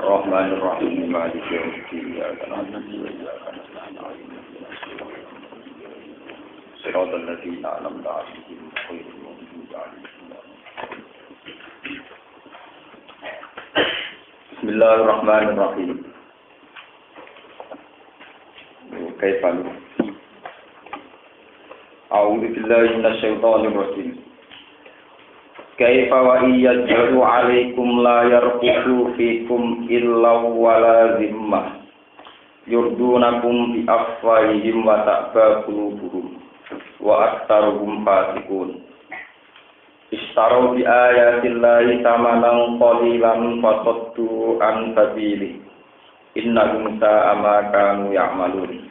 Ar-Rahmanir-Rahim Maliki Yaumiddin Iyyaka na'budu wa iyyaka nasta'in Shiratal ladzina an'amta 'alaihim ghairil maghdubi 'alaihim Bismillahirrahmanirrahim. Kaifa A'udzu billahi minasyaitonir rajim. Kaifa wa iyadhu 'alaikum la yarqubu fikum illa wala zimmah. Yurdunakum bi afwahihim wa ta'ba qulubuhum wa aktsaruhum fasiqun. Ishtaraw bi ayatillahi thamanan qalilan fasaddu an sabilihi. Innahum sa'a ma kanu ya'malun.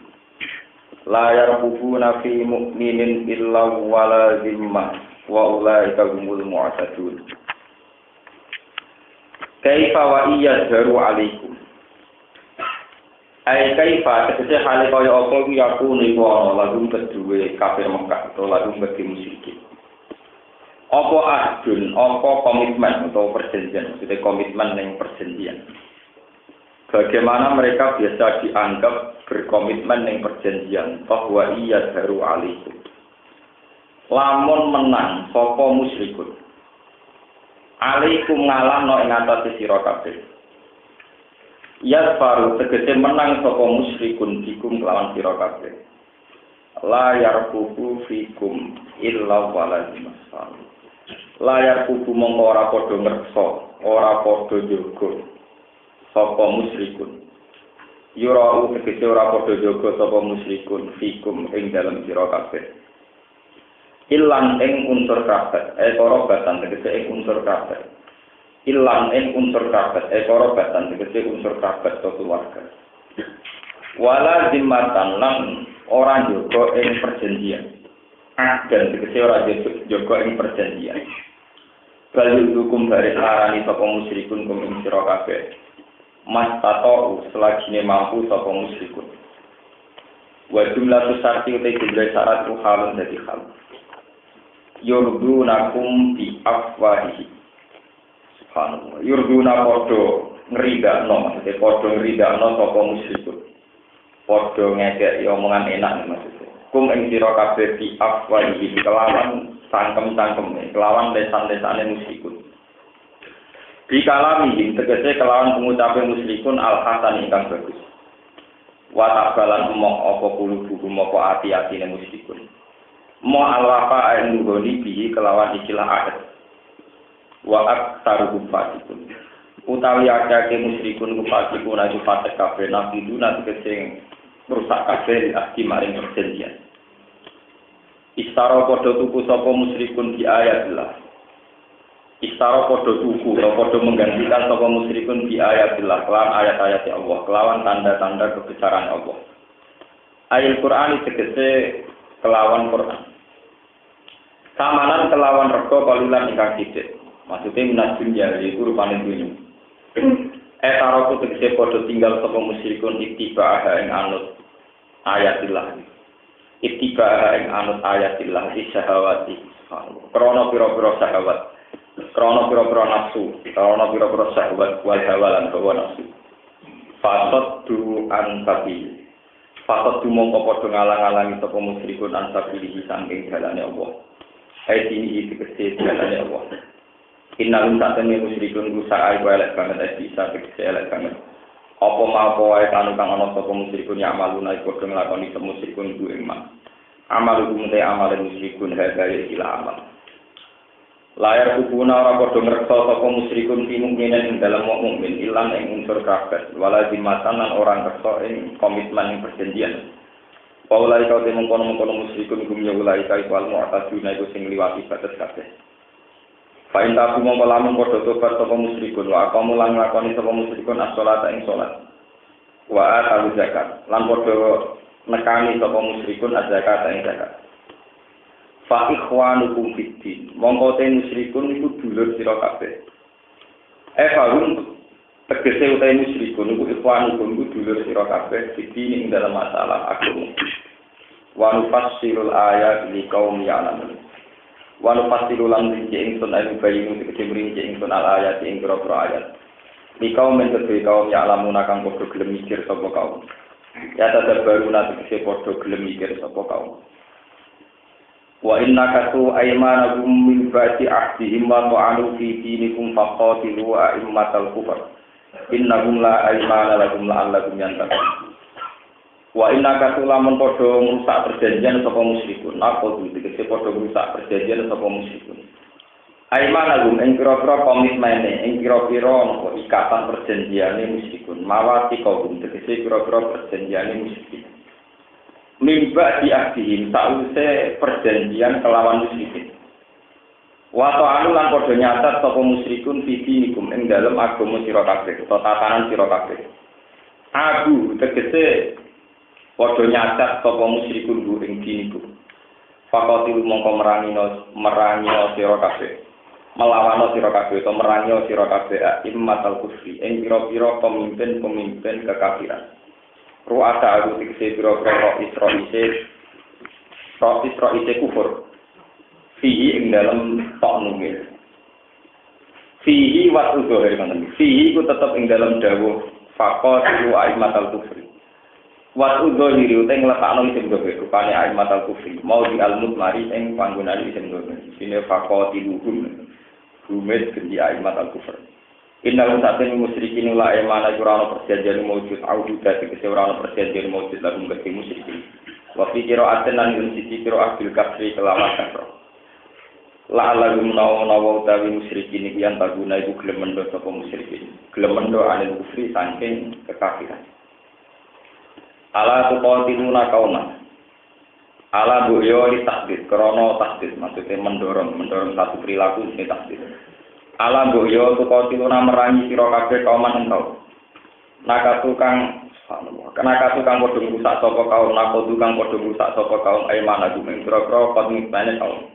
La yarqubuna fi mu'minin illa wala zimmah wa ulaika humul mu'tadun. Kaifa wa iyadharu 'alaikum. Ai kaifa tegese hale kaya apa kuwi aku niku ana lagu kedue kafir Mekah atau lagu bagi musyrik. Apa ahdun, apa komitmen atau perjanjian, maksudnya komitmen yang perjanjian. Bagaimana mereka biasa dianggap berkomitmen yang perjanjian, bahwa iya baru alaikum. Lamun menang, sapa musyrikun. Alaikum ngalahno ing atase sira kabeh. Ya baru tegese menang sapa musyrikun dikum kelawan sira kabeh. La yarqubu fikum illa walazim. Layar kubu mongko ora padha ngreksa, ora padha njogo sapa musyrikun. Yurau tegese ora padha njogo sapa musyrikun fikum ing dalem sira kabeh. Ilang ing unsur kabeh, korobatan tegese ing unsur kabeh. Ilang ing unsur kabeh, korobatan tegese unsur kabeh to keluarga. Wala zimmatan lan ora njogo ing perjanjian. Dan tegese ora njogo ing perjanjian. Bali hukum dari arani sapa musyrikun kum ing sira kabeh. Mas tato selagine mampu sapa musyrikun. Wa jumlah syarti utai jumlah syarat halun dadi hal. Yurdunakum bi afwahihi. Subhanallah. Yurduna padha ngridakno, maksudnya padha ngridakno sapa musyrikun. Padha ngekeki omongan enak maksudnya. Kum ing sira kabeh bi afwahihi kelawan sangkem-sangkem, kelawan lesan-lesane musyrikun. Bikalami tegese kelawan pengucape musyrikun al-hasan ingkang bagus. Wa taqbalan mok apa kulubu apa ati-atine musyrikun. Mo alwafa ain nggoni bihi kelawan ikilah adat. Wa aktaru fasikun. Utawi akeh musyrikun ku fasikun aja fasik kabeh nabi duna tegese rusak kabeh akeh maring perjanjian. Istara padha tuku sapa musyrikun di ayatillah. Istara padha tuku atau padha menggantikan sapa musyrikun di ayatillah kelawan ayat-ayat Allah, kelawan tanda-tanda kebesaran Allah. Ayat Quran tegese kelawan Quran. Samanan kelawan rega kalilan ingkang sithik. Maksudnya minas dunya iku rupane dunya. Etaro tegese padha tinggal sapa musyrikun ittiba ing anut ayatillah. Ittiba ing anut ayatillah syahawati. Krana pira-pira syahawat. Krana pira-pira nafsu, krana pira-pira syahwat wal hawalan hawa nafsu. Fasadu an sabil. Fasadu mongko padha ngalang-alangi sapa musyrikun an sabilihi saking dalane Allah. Hai dini iki tegese dalane Allah. Innahum satene musyrikun rusak ae elek banget bisa tegese elek banget. Apa mau wae kang ana sapa musyrikun ya amaluna iku padha nglakoni musyrikun ku iman. Amal hukum te amal musyrikun hadaya ila amal. Layar kubuna ora padha ngreksa sapa musyrikun fi mukminin ing dalem mukmin ilang ing unsur kafir wala dimatan lan ora ngreksa ing komitmen ing perjanjian. Paulai kau te mengkono-mengkono musyrikun gum ya ulai kai wal mu'taduna iku sing liwati batas kabeh. Fa in tabu mongko lamun padha tobat sapa musyrikun wa kamu lan nglakoni sapa musyrikun as-shalata ing salat. Wa atu zakat lan padha nekani sapa musyrikun az-zakat ing zakat. Fa ikhwanukum fiddin mongko te musyrikun iku dulur sira kabeh. Farum tegese utahe musyrikun iku ikhwanukum iku dulur sira kabeh fiddin ing dalam masalah agama. Wa nufassirul ayat liqaum ya'lamun. Wa nufassiru lan rinci ingsun ayu bayinu tegese rinci ingsun al ayat ing pira-pira ayat. Likau menkedui kaum ya alamuna kang padha gelem mikir sapa kaum. Ya tadabbaru tegese padha gelem mikir sapa kaum. Wa inna katu aymanakum min ba'di ahdihim wa ta'alu fi dinikum faqatilu a'immatal kufar. Innahum la aymana lakum la'allakum yantakum. Wa inna katu lamun padha ngrusak perjanjian sapa musyrikun. Napa tegese padha ngrusak perjanjian sapa musyrikun. Aymanakum ing pira-pira komitmene, ing pira-pira ikatan perjanjiane musyrikun. Mawati kaum tegese pira-pira perjanjiane musyrikun. Mimba diahdihim sause perjanjian kelawan musyrikin. Wa ta'alu lan padha nyatat sapa musyrikun fidinikum ing dalem agama sira kabeh utawa tatanan sira kabeh. Abu tegese padha nyatat sapa musyrikun ku ing dinikum. Faqatilu mongko merangi sira kabeh. Melawan sira kabeh utawa merangi sira kabeh immatal kufri ing pira-pira pemimpin-pemimpin kekafiran. Ru'asa aku tikse pira-pira Isra'ise kufur. Fihi ing dalem tok nungil. Fihi wa udzahir ngoten. Fihi ku tetep ing dalem dawuh faqat wa aimatal kufri. Wa udzahir ute ngletakno isim dhewe rupane aimatal kufri. Mau di almut mari ing panggonane isim dhewe. Sine faqatiluhum. Rumit kendi aimatal kufri. Inna usatin musyrikin la emana jurana perjanjian mawjud audu dadi keseurana perjanjian mawjud lagu bagi musyrikin. Wa fi qira'atin lan yun sisi qira'atil kafri kelawan kafir. La lagu menawa utawi musyrikin iki yen taguna iku gelem mendo sapa musyrikin. Gelem mendo anil kufri saking kekafiran. Ala tuqatiluna kauna. Ala buyo li takdir krana takdir maksudnya mendorong satu perilaku sing takdir. Alam boyo tukotiluna merangi sira kabeh kauman engkau. Nakatu kang padha rusak sapa kaum nakodu kang padha rusak sapa kaum aimana ing pira-pira komitmene kaum.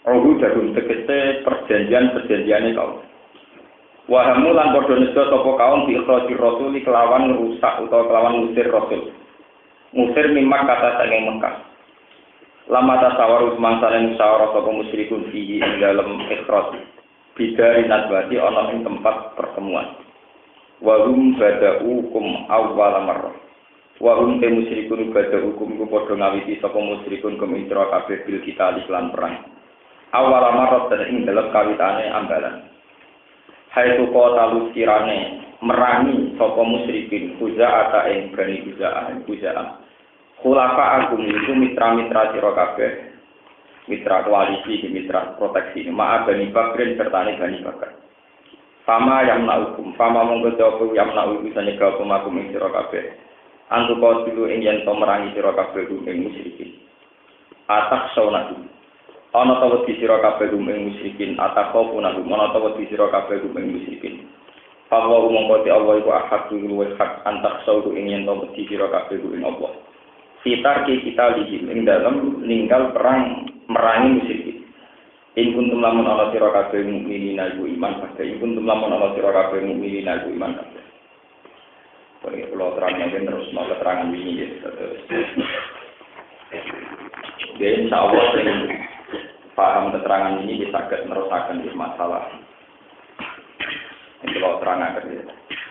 Rohu dadung tegese perjanjiane kaum. Wahamu lan padha nesto sapa kaum bi ikhrajir rasul kelawan rusak utawa kelawan ngusir rasul. Ngusir mimak kata saking Mekah. Lama tasawaru semangsane musyawarah sapa musyrikun fihi ing dalem ikhraj. Bidari nadwati ana ing tempat pertemuan. Wa hum bada'ukum awwal marrah. Wa hum te musyrikun bada'ukum ku padha ngawiti sapa musyrikun kumitra kabeh bil kita lan perang. Awwal marrah ing dalem kawitane ambalan. Hai tu kota luskirane merangi sapa musyrikin Khuza'ata ing Bani Khuza'ah. Khulafa agung itu mitra-mitra sira kabeh. Mitra koalisi, mitra proteksi, maaf Bani Bakrin serta Bani Bakar. Fama yang naukum, fama monggo jopo yang naukum bisa nyegah pemakum ing sira kabeh. Antu kau dulu ing yen to merangi sira kabeh ing musyrikin. Atak saunatu. Ana ta wedi sira kabeh ing musyrikin, atak kau punahu, ana ta wedi sira kabeh ing musyrikin. Fawa monggo te Allah iku ahad dulu hak antak sauru ing yen to wedi sira kabeh ing Allah. Sitar kita lihim ing dalam ninggal perang merangi musyrikin. In kuntum lamun ana sira kabeh mukminin iku iman kabeh. In kuntum lamun ana sira kabeh mukminin iku iman kabeh. Pergi pulau terangnya terus mau keterangan ini ya. Jadi insyaallah yang paham keterangan ini bisa meneruskan masalah. Ini pulau terangnya kerja.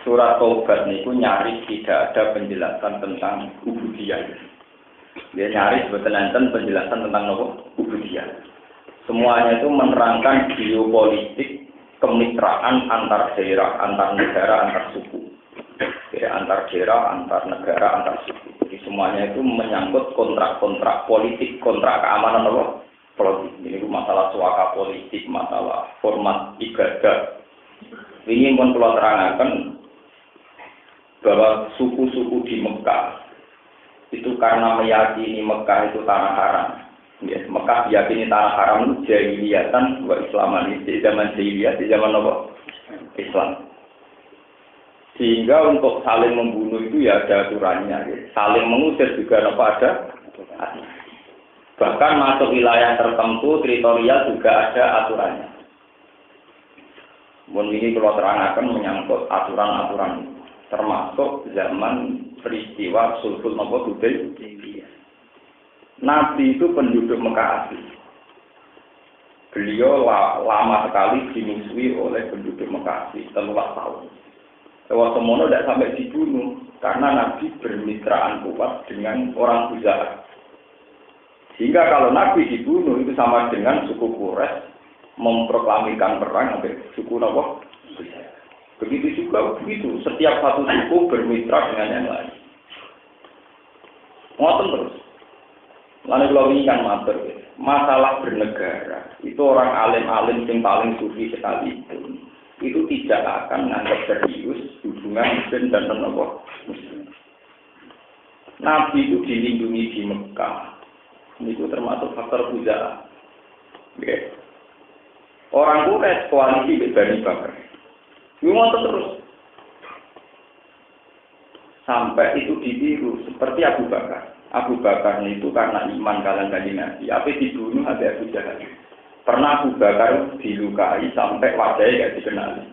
Surat Taubat niku nyaris tidak ada penjelasan tentang ubudiyah. Dia nyaris bertentangan penjelasan tentang ubudiyah. Semuanya itu menerangkan geopolitik kemitraan antar daerah, antar negara, antar suku. Ya, antar daerah, antar negara, antar suku. Jadi semuanya itu menyangkut kontrak-kontrak politik, kontrak keamanan politik. Ini masalah suaka politik, masalah format ibadah. Ini pun perlu terangkan bahwa suku-suku di Mekah itu karena meyakini Mekah itu tanah haram. Ya, Mekah diyakini tanah haram itu jahiliyatan wa Islaman di zaman jahiliyah, di zaman Islam. Sehingga untuk saling membunuh itu ya ada aturannya. Ya. Saling mengusir juga ada. Bahkan masuk wilayah tertentu, teritorial juga ada aturannya. Ini kalau terangkan menyangkut aturan-aturan termasuk zaman peristiwa Sulhul Hudaybiyah. Nabi itu penduduk Mekah asli. Beliau lama sekali dimusuhi oleh penduduk Mekah asli, 13 tahun. Lewat semono tidak sampai dibunuh karena Nabi bermitraan kuat dengan orang Khuza'ah. Sehingga kalau Nabi dibunuh itu sama dengan suku Quraisy memproklamirkan perang sampai suku Nabi. Begitu juga begitu, setiap satu suku bermitra dengan yang lain. Ngoten terus. Lalu kalau ini kan matur, masalah bernegara itu orang alim-alim yang paling sufi sekalipun itu tidak akan menganggap serius hubungan Muslim dan non-Muslim. Nabi itu dilindungi di Mekah. Itu termasuk faktor Khuza'ah. Okay. Orang Quraisy koalisi Bani Bakar. Gimana terus? Sampai itu ditiru seperti Abu Bakar. Abu Bakar itu karena iman kalian Kanjeng Nabi. Apa dibunuh ada Abu Jahal. Pernah Abu Bakar dilukai sampai wajahnya tidak dikenali.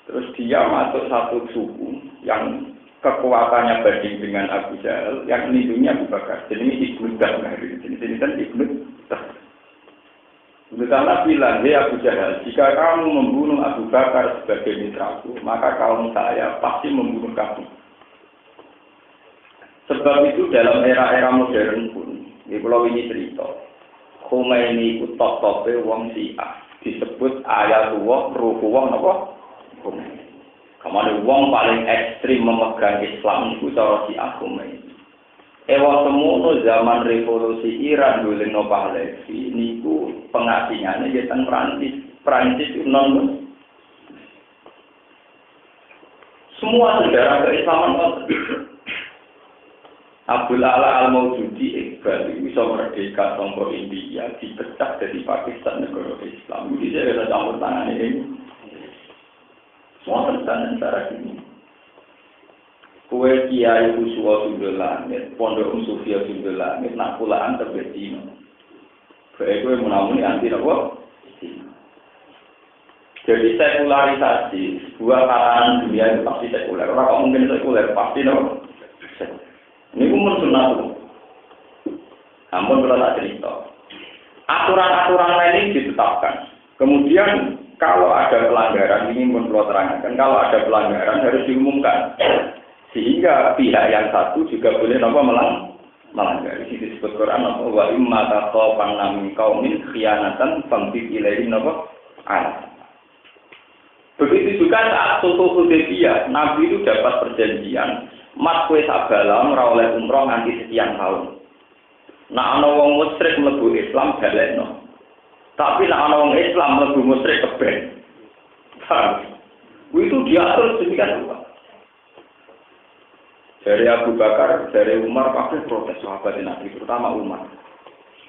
Terus dia masuk satu suku yang kekuatannya banding dengan Abu Jahal, yang melindungi Abu Bakar. Jadi ini Ibnu Dahlah. Ini kan Ibnu Dahlah. Ibnu Dahlah bilang, hei Abu Jahal, jika kamu membunuh Abu Bakar sebagai mitraku, maka kaum saya pasti membunuh kamu. Sebab itu dalam era-era modern pun, di pulau ini cerita, Khomeini itu top-topnya wong Syiah. Disebut ayatullah, ruhullah, apa? Khomeini. Kemana wong paling ekstrim memegang Islam itu cara Syiah Khomeini. Ewa semono zaman revolusi Iran dulu no Pahlavi, niku pengasingannya jatan Prancis itu non. Semua sejarah keislaman Abdul Ala Al-Maududi Iqbal bisa merdeka sampai India dipecah dari Pakistan negara Islam. Jadi saya ada campur tangan ini. Semua tentang cara ini. Kue Kiai Uswa Sundel Langit, Pondok Sufia Sundel Langit, nak pulaan terbeti. Kue menamuni anti apa? Jadi sekularisasi sebuah kalangan dunia itu pasti sekuler. Orang mungkin sekuler pasti no. Ini umur sunnah itu. Namun kalau tak cerita, aturan-aturan lain ini ditetapkan. Kemudian kalau ada pelanggaran ini pun perlu terangkan. Kalau ada pelanggaran harus diumumkan. Sehingga pihak yang satu juga boleh melanggar. Ini disebut Quran wa imma taqafanna min qaumin khiyanatan famti ilaihim ala. Begitu juga saat Sulh Hudaybiyah, Nabi itu dapat perjanjian mat kowe sabalam ora oleh umroh nganti sekian tahun. Nek ana wong musyrik mlebu Islam balekno. Tapi nek ana wong Islam mlebu musyrik keben. Itu diatur sedemikian rupa. Dari Abu Bakar, dari Umar, pasti protes sahabat Nabi, terutama Umar.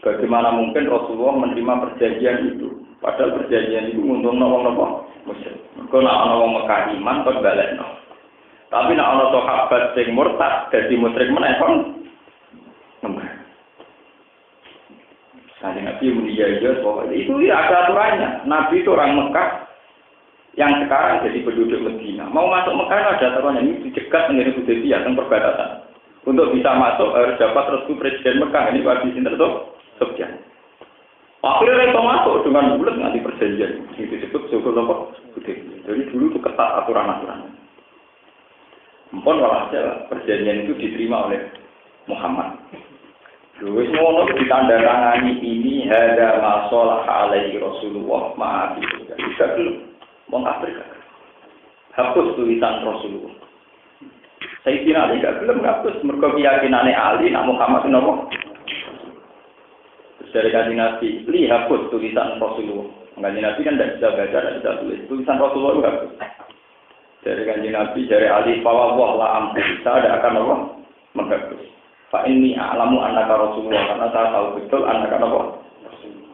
Bagaimana mungkin Rasulullah menerima perjanjian itu? Padahal perjanjian itu untuk wong musyrik. Mergo nek ana wong Mekah iman kok balekno. Tapi nek ana sahabat sing murtad dadi musyrik meneh kon nembah. Nabi mulia bahwa itu ada aturannya. Nabi itu orang Mekah yang sekarang jadi penduduk Medina. Mau masuk Mekah ada aturannya. Ini dicegat menjadi Hudaybiyah tentang perbatasan. Untuk bisa masuk harus dapat restu Presiden Mekah. Ini Pak Bisin Sofyan. Akhirnya itu masuk dengan bulat nanti perjanjian. Ini disebut Sulh Hudaybiyah. Jadi dulu itu ketat aturan-aturan. Mpun walhasil perjanjian itu diterima oleh Muhammad. Wis ngono ditandatangani ini hada masalah alaihi Rasulullah ma'afi. Bisa belum? Wong Afrika. Hapus tulisan Rasulullah. Sayyidina Ali gak belum hapus mergo keyakinane Ali nak Muhammad nopo. Dari Kanjeng Nabi, hapus tulisan Rasulullah. Kanjeng Nabi kan tidak bisa baca, tidak bisa tulis. Tulisan Rasulullah itu hapus. Dari Kanjeng Nabi, dari Ali, fawwah la amri. Saya tidak akan apa? Menghapus. Fa inni a'lamu annaka Rasulullah, karena saya tahu betul annaka apa? Rasulullah.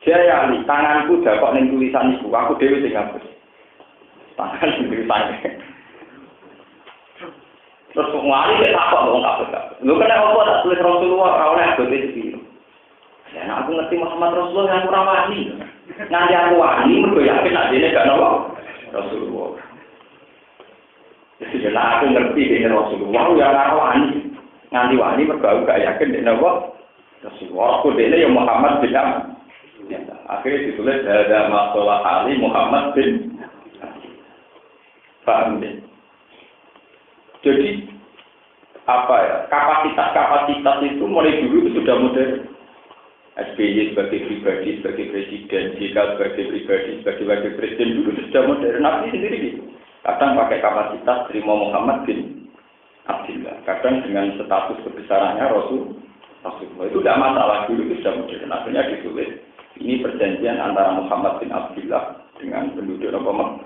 Jaya Ali, tanganku dapat ning tulisan iku, aku dhewe sing ngapus. Tangan sing tulisane. Terus ngari tak takok wong ngapus. Lho kena apa tak tulis Rasulullah ora oleh bote iki. Ya aku ngerti Muhammad Rasulullah yang ora wani. Nganti aku wani mergo yakin nek dene gak napa Rasulullah. Jadi aku ngerti dene Rasulullah ya ora wani. Nganti wani mergo aku gak yakin dene napa Rasulullah. Aku dene ya Muhammad bin Abdullah. Akhirnya ditulis ada masalah Ali Muhammad bin. Paham ya? Jadi apa ya? Kapasitas itu mulai dulu itu sudah modern. SBY sebagai pribadi, sebagai presiden, JK sebagai pribadi, sebagai wakil presiden dulu sudah modern. Nabi sendiri gitu. Kadang pakai kapasitas terima Muhammad bin Abdullah. Kadang dengan status kebesarannya Rasulullah. Itu tidak masalah, dulu itu sudah modern. Akhirnya ditulis. Ini perjanjian antara Muhammad bin Abdullah dengan penduduk Roma.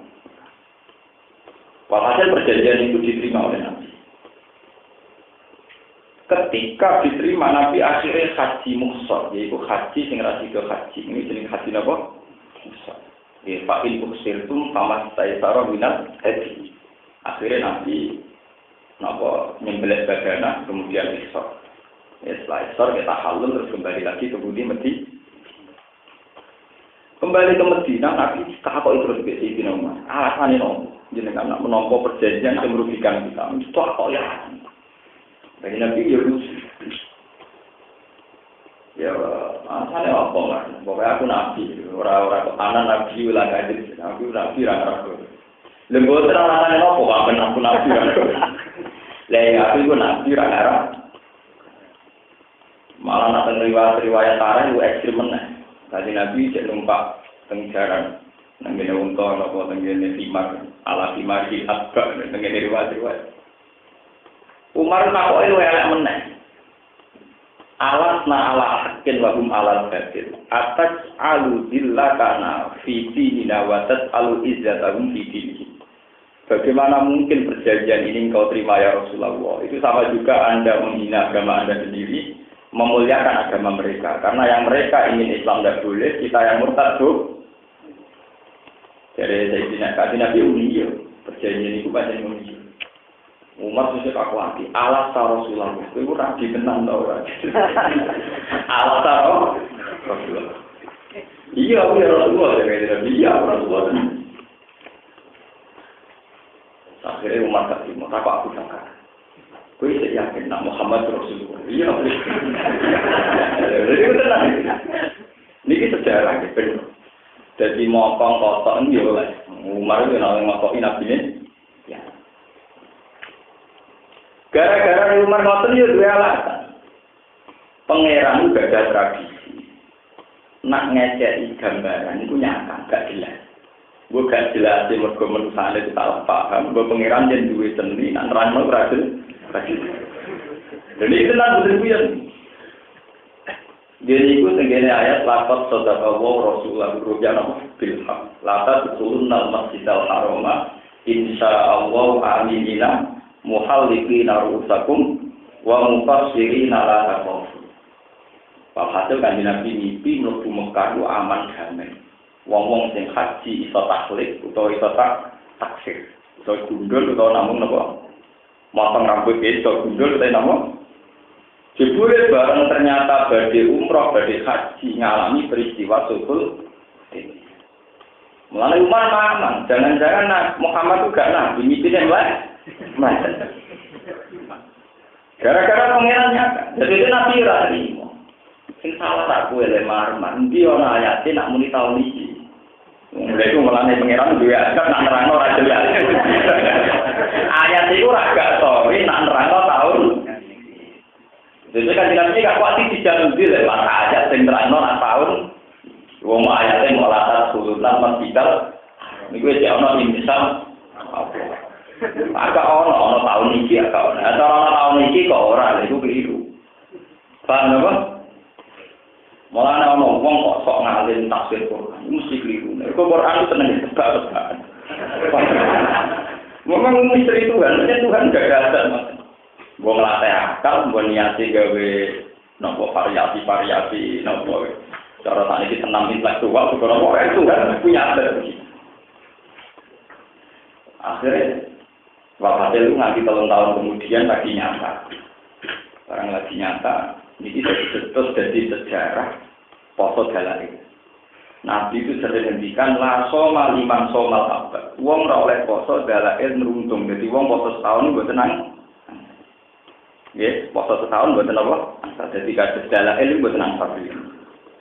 Walhasil perjanjian itu diterima oleh Nabi. Ketika diterima Nabi akhirnya haji muhsar, yaitu haji sing ra sida haji. Ini jeneng haji napa? Muhsar. Ya fa'il ukhsirtum famas taysara minal hadi. Akhirnya Nabi napa nyembelih badana kemudian ihsar. Ya setelah ihsar kita halal terus kembali lagi ke budi Medina. Kembali ke Medina Nabi takoki terus ke Sayyidina Umar. Alasane nopo? Jenengan nak menompo perjanjian yang merugikan kita. Itu kok ya? Bagi Nabi ya lucu. Ya, asalnya apa lah? Pokoknya aku Nabi. Orang-orang ketanan Nabi ulah kaji. Aku Nabi rara-rara. Lembaga terang-terang apa? Bahkan aku Nabi rara-rara. Lain aku itu Nabi rara-rara. Malah nanti riwayat tarah itu ekstrim meneh. Tadi Nabi cek numpak tenggaran. Nenggene unta apa nenggene timar ala timari atba nenggene riwayat-riwayat. Umar takoke luwih elek meneh. Alasna ala hakin wa hum ala batil. Atas alu dillakana fi dinina wa tas'alu izzatahum fi dinihim. Bagaimana mungkin perjanjian ini engkau terima ya Rasulullah? Itu sama juga Anda menghina agama Anda sendiri, memuliakan agama mereka. Karena yang mereka ingin Islam tidak boleh, kita yang murtad tuh. Jadi saya tidak Nabi Uni, perjanjian itu banyak Uni. Umar susah aku hati. Alas Rasulullah. Itu rapi tenang tau rapi. Alas Rasulullah. Iya, aku ya Rasulullah. Iya, Rasulullah. Akhirnya Umar tak terima. Tak aku sangka. Kau saya yakin nak Muhammad Rasulullah. Iya, jadi itu tenang. Ini sejarah gitu. Jadi mokong kotor ini ya. Umar itu yang ngotokin Nabi ini. Gara-gara Umar ngoten yo duwe alasan. Pangeran gak ada tradisi. Nak ngeceki gambaran iku nyata gak jelas. Gue gak jelas mergo menusane salah paham, gue pangeran yen duwe seni nak nerangno ora jelas. Jadi itu lah betul ya. Jadi itu tenggene ayat lafaz sadaqallahu Rasulullah rujana bil haq. Lafaz turunal masjidal harama insyaallah aminina muhalliqina ru'usakum wa mufassirina la taqafu. Walhasil kanjeng Nabi mimpi mlebu Mekah ku aman damai. Wong-wong sing haji iso taklid utawa iso taksir. Iso gundul utawa namung napa? Motong rambut iso gundul utawa namung. Jebule bareng ternyata badhe umroh, badhe haji ngalami peristiwa sukul. Mulane Umar aman, jangan-jangan Muhammad itu gak nabi mimpinya gara-gara pengirannya kan. Jadi itu Nabi Rani. Sing salah tak kue lemar, mandi orang ayatnya nak muni tahun ini. Mulai itu melani pengiran juga agak nak nerang orang jelas. Ayat itu agak sorry nak nerang tahun. Jadi kan jelasnya gak kuat sih dijalur di lemar ayat sing nerang orang tahun. Wong ayatnya mau latar sulutan masjidal. Ini gue jangan misal. Agak ono tahun ini agak ono. Atau ono tahun ini kok ora itu keliru. Paham apa? Malah ono wong kok sok ngalim tafsir Quran, mesti keliru. Nek Quran itu tenang tebak-tebakan. Memang misteri Tuhan, Tuhan gak ada Mas. Wong latih akal, mbok niati gawe nopo variasi nopo. Cara sakniki tenang intelektual, kok Tuhan punya ada. Akhirnya Walhasil itu nanti tahun-tahun kemudian lagi nyata. Sekarang lagi nyata, ini terus jadi sejarah poso dalail. Nabi itu sering ngendikan la soma liman somal abad. Wong ora oleh poso dalail neruntung. Jadi wong poso setahun mboten tenang. Nggih, poso setahun mboten apa? Jadi kados dalail mboten tenang sapi.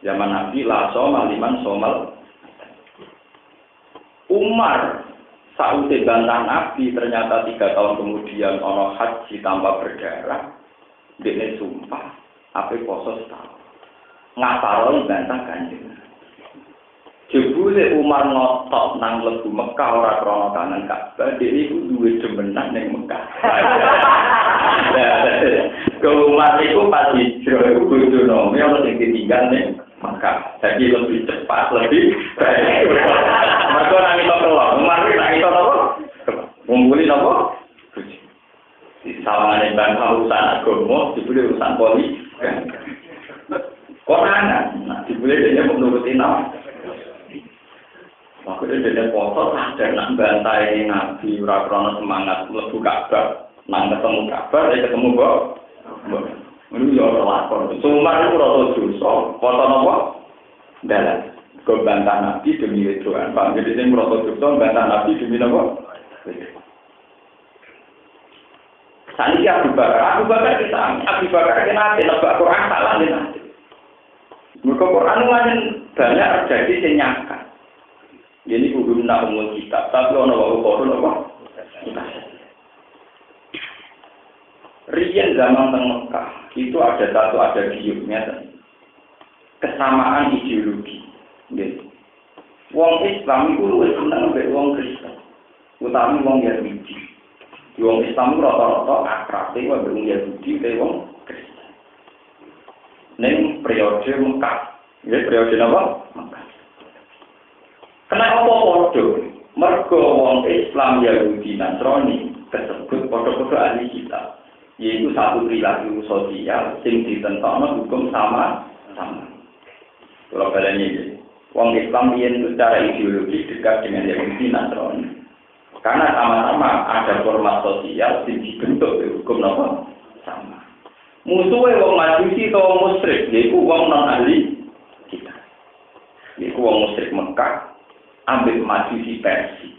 Zaman Nabi la soma liman somal. Umar Sausé bantah Nabi ternyata 3 tahun kemudian ono haji tanpa berdarah. Dene sumpah ape poso setahun. Ngapalon bantah Kanjeng. Jebule Umar ngotot nang lebu Mekah ora krana kangen Ka'bah, dene iku duwe demenan ning Mekah. Kalau Umar iku pas hijrah iku bojono, ono sing ditinggal ning Mekah. Jadi lebih cepat, lebih baik. Mergo nang iso kelon, Umar iki nang iso napa? Ngumpuli napa? Di sawangane bangsa urusan agama, dibule urusan politik. Koranan, nah dibule dene menuruti nama. Makanya dia foto sadar nak bantai Nabi ora krana semangat mlebu Ka'bah, nang ketemu Ka'bah ya ketemu kok. Ini yo lakon. Sumar iku rada dosa, foto napa? Dalan. Kok bantah Nabi demi wedoan. Pak jadi sing rada dosa bantah Nabi demi napa? Saniki Abu Bakar kita, Abu Bakar kena nebak Quran salah nih. Mergo Quran banyak terjadi sing nyangka. Jadi kudu nak umum kitab, tapi ono wae kono apa? Riyen zaman teng Mekah itu ada giumnya kesamaan ideologi. Nggih. Wong Islam iku luwih seneng mbek wong Kristen. Utami wong Yahudi. Wong Islam rata-rata akrabe wae wong Yahudi te wong Kristen. Ning periode Mekah, nggih periode napa? Mekah. Kenapa podo? Mergo wong Islam Yahudi Nasrani tersebut podo-podo ahli kitab. Yaitu satu perilaku sosial sing ditentokno hukum sama. Kalau kalian ini, wong Islam yang secara ideologi dekat dengan Yahudi Nasrani. Karena sama-sama ada format sosial sing dibentuk hukum apa? Sama. Musuhe wong Majusi atau musyrik, yaitu wong non ahli kitab. Yaitu wong musyrik Mekah. Ambil Majusi Persia.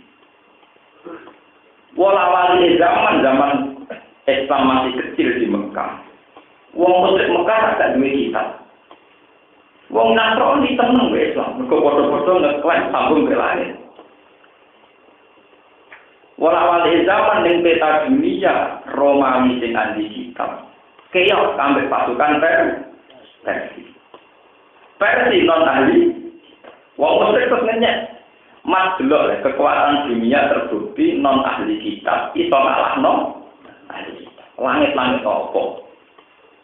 Walawali zaman Islam masih kecil di Mekah. Wong musyrik Mekah agak duwe kitab. Wong Nasrani seneng wae Islam. Mergo padha-padha ngeklaim sambung ke langit. Walawali zaman ning peta dunia Romawi sing ahli kitab. Keok ambek pasukan Persia. Persia non ahli. Wong musyrik terus ngenyek. Mas delok kekuatan dunia terbukti non ahli kitab iso ngalahno ahli kitab. Langit-langit apa?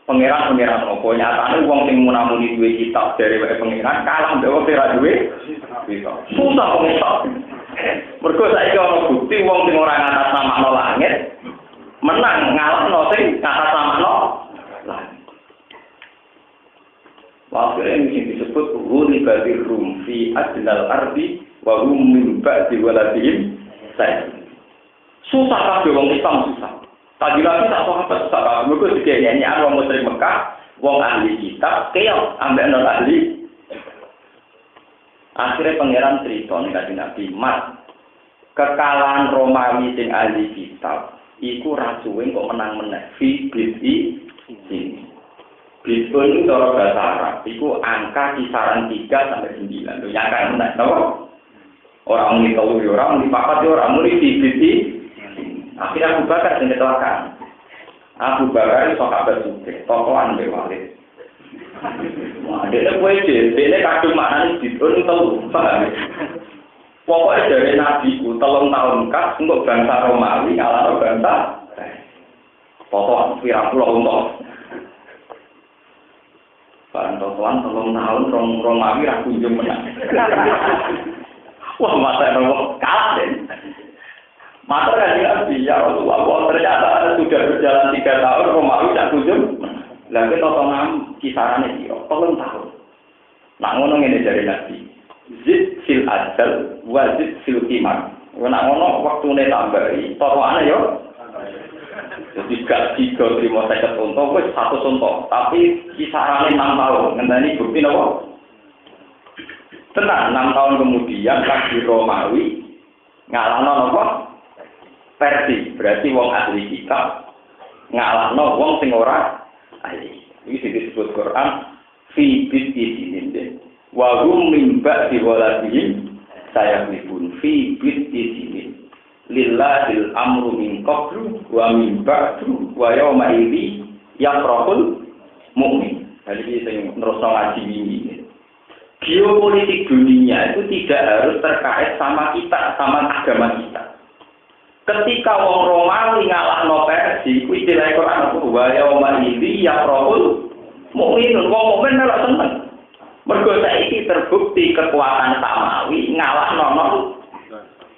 Pangeran-pangeran apa nyatane wong sing munamuni duwe kitab dari wae pangeran kalah mbek wong ora duwe. Susah wong iso. Mergo saiki ana bukti wong sing ora ngatasnamano langit menang ngalahno sing ngatasnamano langit. Waktu ini disebut Huni Badir Rum fi Adnal Ardi wa hum min ba'di waladihim saya. Susah kabeh wong Islam susah. Tadi lagi tak sahabat susah. Mergo dikene wong musyrik Mekah, wong ahli kitab, keok ambek non ahli. Akhirnya pangeran cerita ning Kanjeng Nabi, "Mas, kekalahan Romawi sing ahli kitab iku ra suwe kok menang-menang fi bid'i ini." Bid'un itu cara bahasa Arab, iku angka kisaran 3 sampai 9. Lho yang kan menang, napa? Orang muni telu yo ora, muni papat yo ora, muni bid'i. Akhirnya Abu Bakar sing kecelakaan. Abu Bakar iso kabar sugih, tokoan mbek Walid. Wah, dia kowe dhewe kadung maknane bid'un telu, paham? Pokoknya dari Nabi ku 3 tahun kas untuk bangsa Romawi ngalahno bangsa potongan pirang puluh untuk barang totoan 3 tahun Romawi ra kunjung menang. Wah, masa nopo kalah deh. Masa kan Nabi ya Rasulullah ternyata sudah berjalan 3 tahun Romawi tak kunjung. Lalu totoan kisarannya dia 3 tahun. Nak ngono ngene dari Nabi. Zid fil ajal wa zid fil qimar. Nak ngono waktune tambahi totoane yo. Jadi gak 3 terima 50 unta wis 100 unta, tapi kisarannya 6 tahun. Ngenteni bukti napa? Tenang, 6 tahun kemudian lagi Romawi ngalahno napa? Persia. Berarti wong ahli kitab ngalahno wong sing ora ahli. Iki disebut Quran fi bid'in. Wa hum min ba'di waladihim sayaqlibun fi bid'in. lillahil amru min qablu wa min ba'du wa yawma idzi yafrahul mu'min. Jadi sing nerusno ngaji ini. Geopolitik dunia itu tidak harus terkait sama kita, sama agama kita. Ketika wong Romawi ngalahno Persia, kuwi istilah Quran apa wa yawma idzi yafrahul mu'min. Wong mukmin malah seneng. Mergo saiki terbukti kekuatan Samawi ngalahno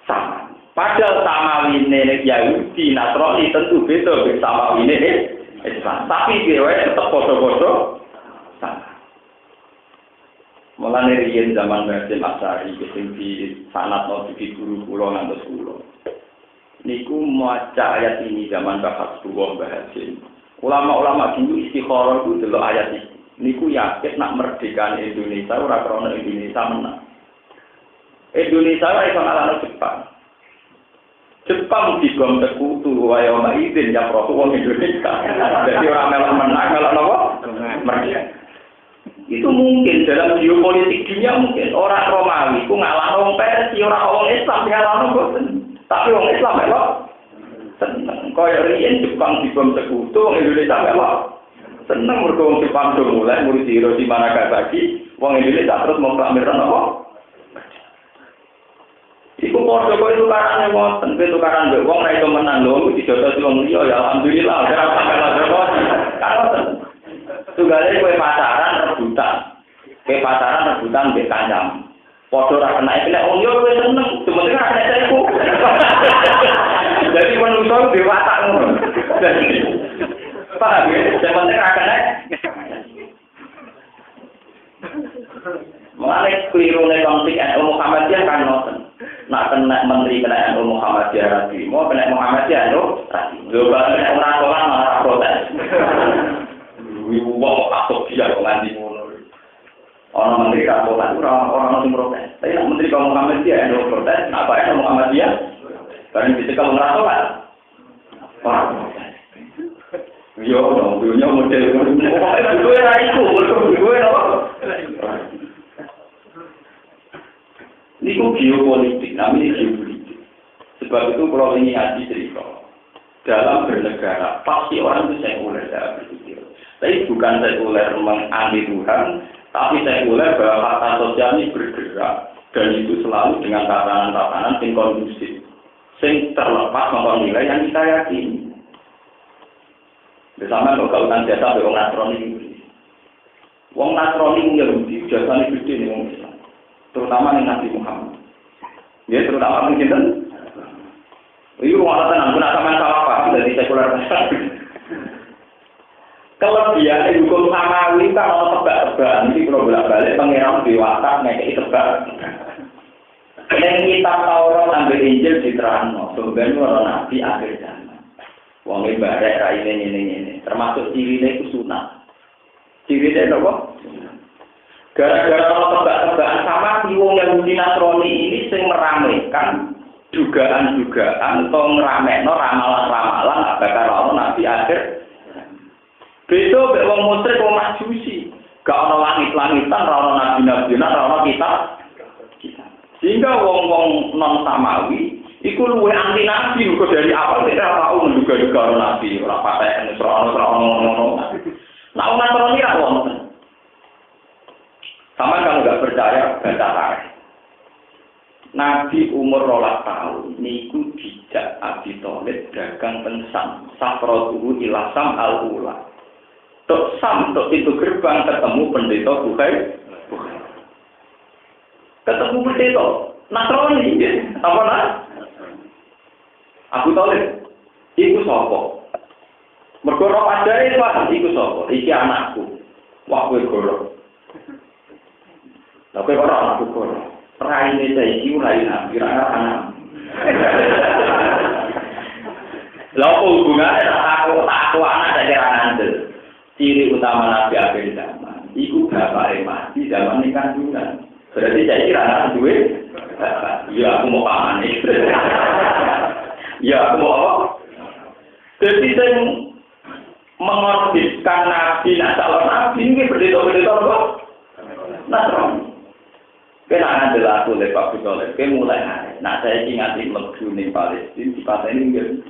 sama. Padahal Samawi ini Yahudi, Nasrani tentu beda dengan Samawi ini Islam. Tapi dia tetap bodoh-bodoh sama. Mulane riyen zaman Basim Asari sing di sanad di guru kula ngantos kula. Niku maca ayat ini zaman Bapak Tuwa Basim. Ulama-ulama dulu istikharah itu delok ayat ini. Niku yakin nak merdekane Indonesia ora krana Indonesia menang. Indonesia ora iso ngalahno Jepang. Jepang dibom sekutu wae ana izin ya pro wong Indonesia. Jadi ora melok menang melok napa? Merdeka. Itu mungkin dalam geopolitik dunia mungkin orang Romawi ku ngalahno wong Persia, ora wong Islam ngalahno boten. Tapi wong Islam melok seneng. Kaya riyen Jepang dibom sekutu wong Indonesia melok seneng mergo wong Jepang do mulai ngurusi Hiroshima Nagasaki, wong Indonesia terus mengklamirkan apa? Iku padha kok itu karane wonten, tukaran mbek wong ra iso menang lho, dijotos wong liya ya alhamdulillah ora sampe lho. Kan tunggale kowe pacaran rebutan mbek kancam. Padha ra kena wong liya kowe seneng, sementing ra kena iku. Jadi menungso dewasa ngono. Paham ya? Sementing ra kena. Mulai kelirunya konflik NU Muhammadiyah kan nonton. Nak kena menteri kena NU Muhammadiyah lagi, mau kena Muhammadiyah NU lagi. Coba kena orang malah protes. Ibu mau masuk dia nganti ngono. Orang menteri kapolan orang masih protes. Tapi nak menteri kaum Muhammadiyah NU protes, apa NU Muhammadiyah? Karena bisa kamu ngerasakan. Wah. Yo, dong, dunia model gue raiku, gue apa? Ini geopolitik, namanya geopolitik. Sebab itu kalau ini ngaji cerita, dalam bernegara pasti orang itu sekuler ya berpikir. Tapi bukan sekuler menganti Tuhan, tapi sekuler bahwa hak sosial ini bergerak dan itu selalu dengan tatanan-tatanan yang kondusif, yang terlepas dari nilai yang kita yakini. Bersama kegautan jasa dari orang Nasrani ini. Wong Nasrani Yahudi jasanya gede nih wong Islam. Terutama nih Nabi Muhammad. Ya terutama mungkin kan. Itu orang tenang, guna sama salah paham dari sekuler. Kelebihan hukum samawi kan orang tebak-tebakan ini kalau bolak-balik pengiram dewasa ngekei tebak. Yang kita Taurat ambil Injil diterangno, sebenarnya orang Nabi akhir zaman. Wong ibarat raine ini, termasuk cirine itu sunat. Cirine apa? Gara-gara tebak-tebakan sama wong Yahudi Nasrani ini sing meramaikan dugaan-dugaan atau ngeramekno ramalan-ramalan bakal ana nabi akhir. Beda mek wong musyrik wong majusi. Gak ana langit-langitan, ora ana nabi-nabinan, ora ana kitab. Sehingga wong-wong non samawi iku luwih anti nabi kok dari awal tidak tahu menduga-duga nabi ora patek ngono. Nah, wong Nasrani ra wonten. Sama kalau nggak percaya baca tarikh. Nabi umur 12 tahun niku dijak Abi Thalib dagang pensam safrotuhu ilasam al-ula. Tok sam tok pintu gerbang ketemu pendeta Bukhari. Ketemu pendeta Nasrani apa nak? Abu Thalib iku sapa? Mergo ora padhae iku sapa? Iki anakku. Wah kowe goro. Tapi ora anakku goro. Raine saiki ora nabi ora anak. Lha hubungane aku anak dari ngandel. Ciri utama nabi akhir zaman iku bapake mati zaman kandungan. Berarti saya kira anak duwe ya aku mau paman iki. Ya aku mau apa? Jadi saya mengorbitkan nabi, nah calon nabi ini berdeta-berdeta apa? Nasrani. Kena ngandel aku oleh Pak Busoleh, mulai hari. Nah saya ingat di Mekju ning Palestina di pasar ini enggak.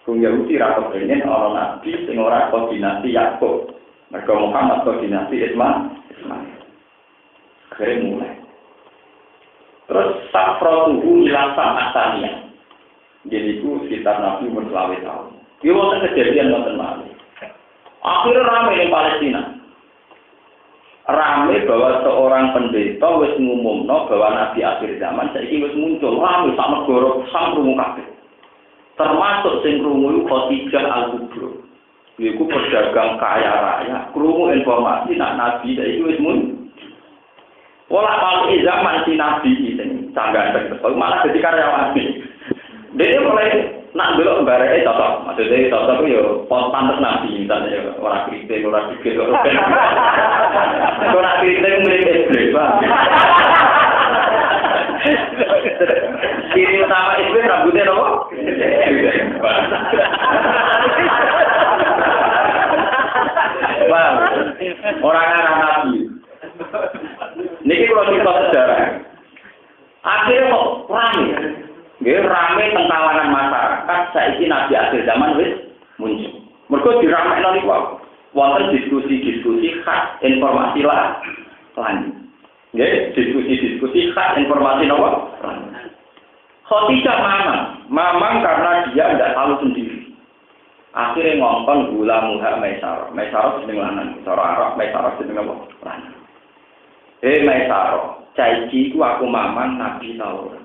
Kung Yahudi rakot pengen orang Nabi sing ora koordinasi Yakub. Mereka Muhammad koordinasi Ismail. Akhirnya mulai. Terus safrotuhu ilasa asania. Jadi itu sekitar Nabi umur 20 tahun. Itu waktu kejadian waktu malam. Akhirnya ramai di Palestina. Ramai bahwa seorang pendeta wis ngumumno bahwa Nabi akhir zaman saiki wis muncul. Ramai sama negara sam krungu kabeh. Termasuk sing krungu Khadijah Al-Kubra. Iku pedagang kaya raya, krungu informasi nak Nabi saiki wis muncul. Wala kalau zaman si Nabi ini sangat terkenal, malah jadi karyawan. Dia mulai nak belok barangnya cocok, maksudnya cocok itu ya pantas Nabi misalnya orang kritik, orang dikit, orang kritik mirip iblis, ciri utama iblis rambutnya apa? Bang, orang anak Nabi. Niki kalau cerita sejarah, akhirnya kok rame tentang masyarakat. Saiki Nabi akhir zaman wis muncul. Mereka diramaikan nih kok, wonten diskusi khas informasi lah, lanjut. Diskusi khas informasi nawa. Khadijah mamang karena dia tidak tahu sendiri. Akhirnya ngomong gula muha Maisarah sedang lanang, cara Arab Maisarah sedang apa? Lanang. Maisarah, caiki ku aku mamang Nabi tahu.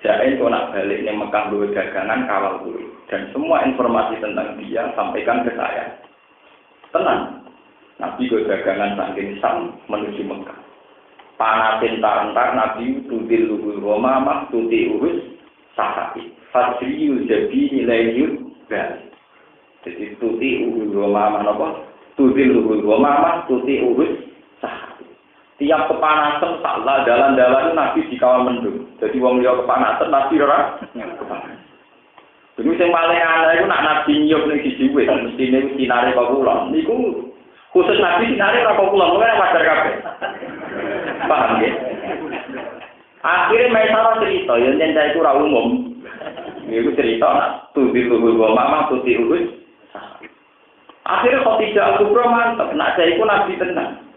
Jain kau nak balik nih Mekah dua dagangan kawal gue. Dan semua informasi tentang dia sampaikan ke saya. Tenang, Nabi gue dagangan saking Sam menuju Mekah. Panasin tarantar Nabi tudil luhul wamamah tuti urus sahabi. Fajriyu jabi nilayu balik. Jadi tuti luhul wamamah apa? Tudil luhul wamamah tuti urus sahabi. Tiap kepanasan salah jalan-jalan Nabi dikawal mendung. Jadi wong liya kepanasan Nabi ora kepanasan. Dulu sing paling aneh iku nak Nabi nyup ning siji wit mestine sinare kok kulon. Niku khusus Nabi sinare ora kok kulon, ora wajar kabeh. Paham nggih? Akhire Maisarah cerita yen nyenta iku ora umum. Niku cerita nak tudhi luhur mama tuti urus. Akhire kok tidak Kubra mantep nak saya iku Nabi tenang.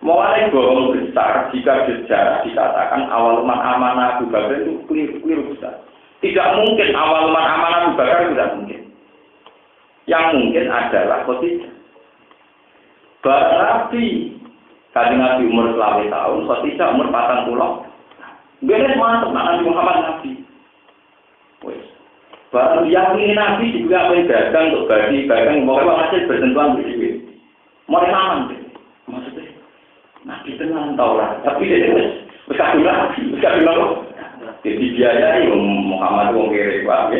Mulai bohong besar jika sejarah dikatakan awal umat amanah Abu Bakar itu keliru besar. Tidak mungkin awal umat amanah Abu Bakar tidak mungkin. Yang mungkin adalah Khadijah. Barang Nabi, Kanjeng Nabi umur 20 tahun, Khadijah umur 40. Beres mantap Nabi Muhammad Nabi. Wes. Barang yakin Nabi juga dagang untuk bagi dagang pokoknya hasil bersentuhan begitu. Mau aman deh. Maksudnya Nabi tenang tau lah, tapi dia berkabung lagi. Jadi biaya Muhammad wong kere wae.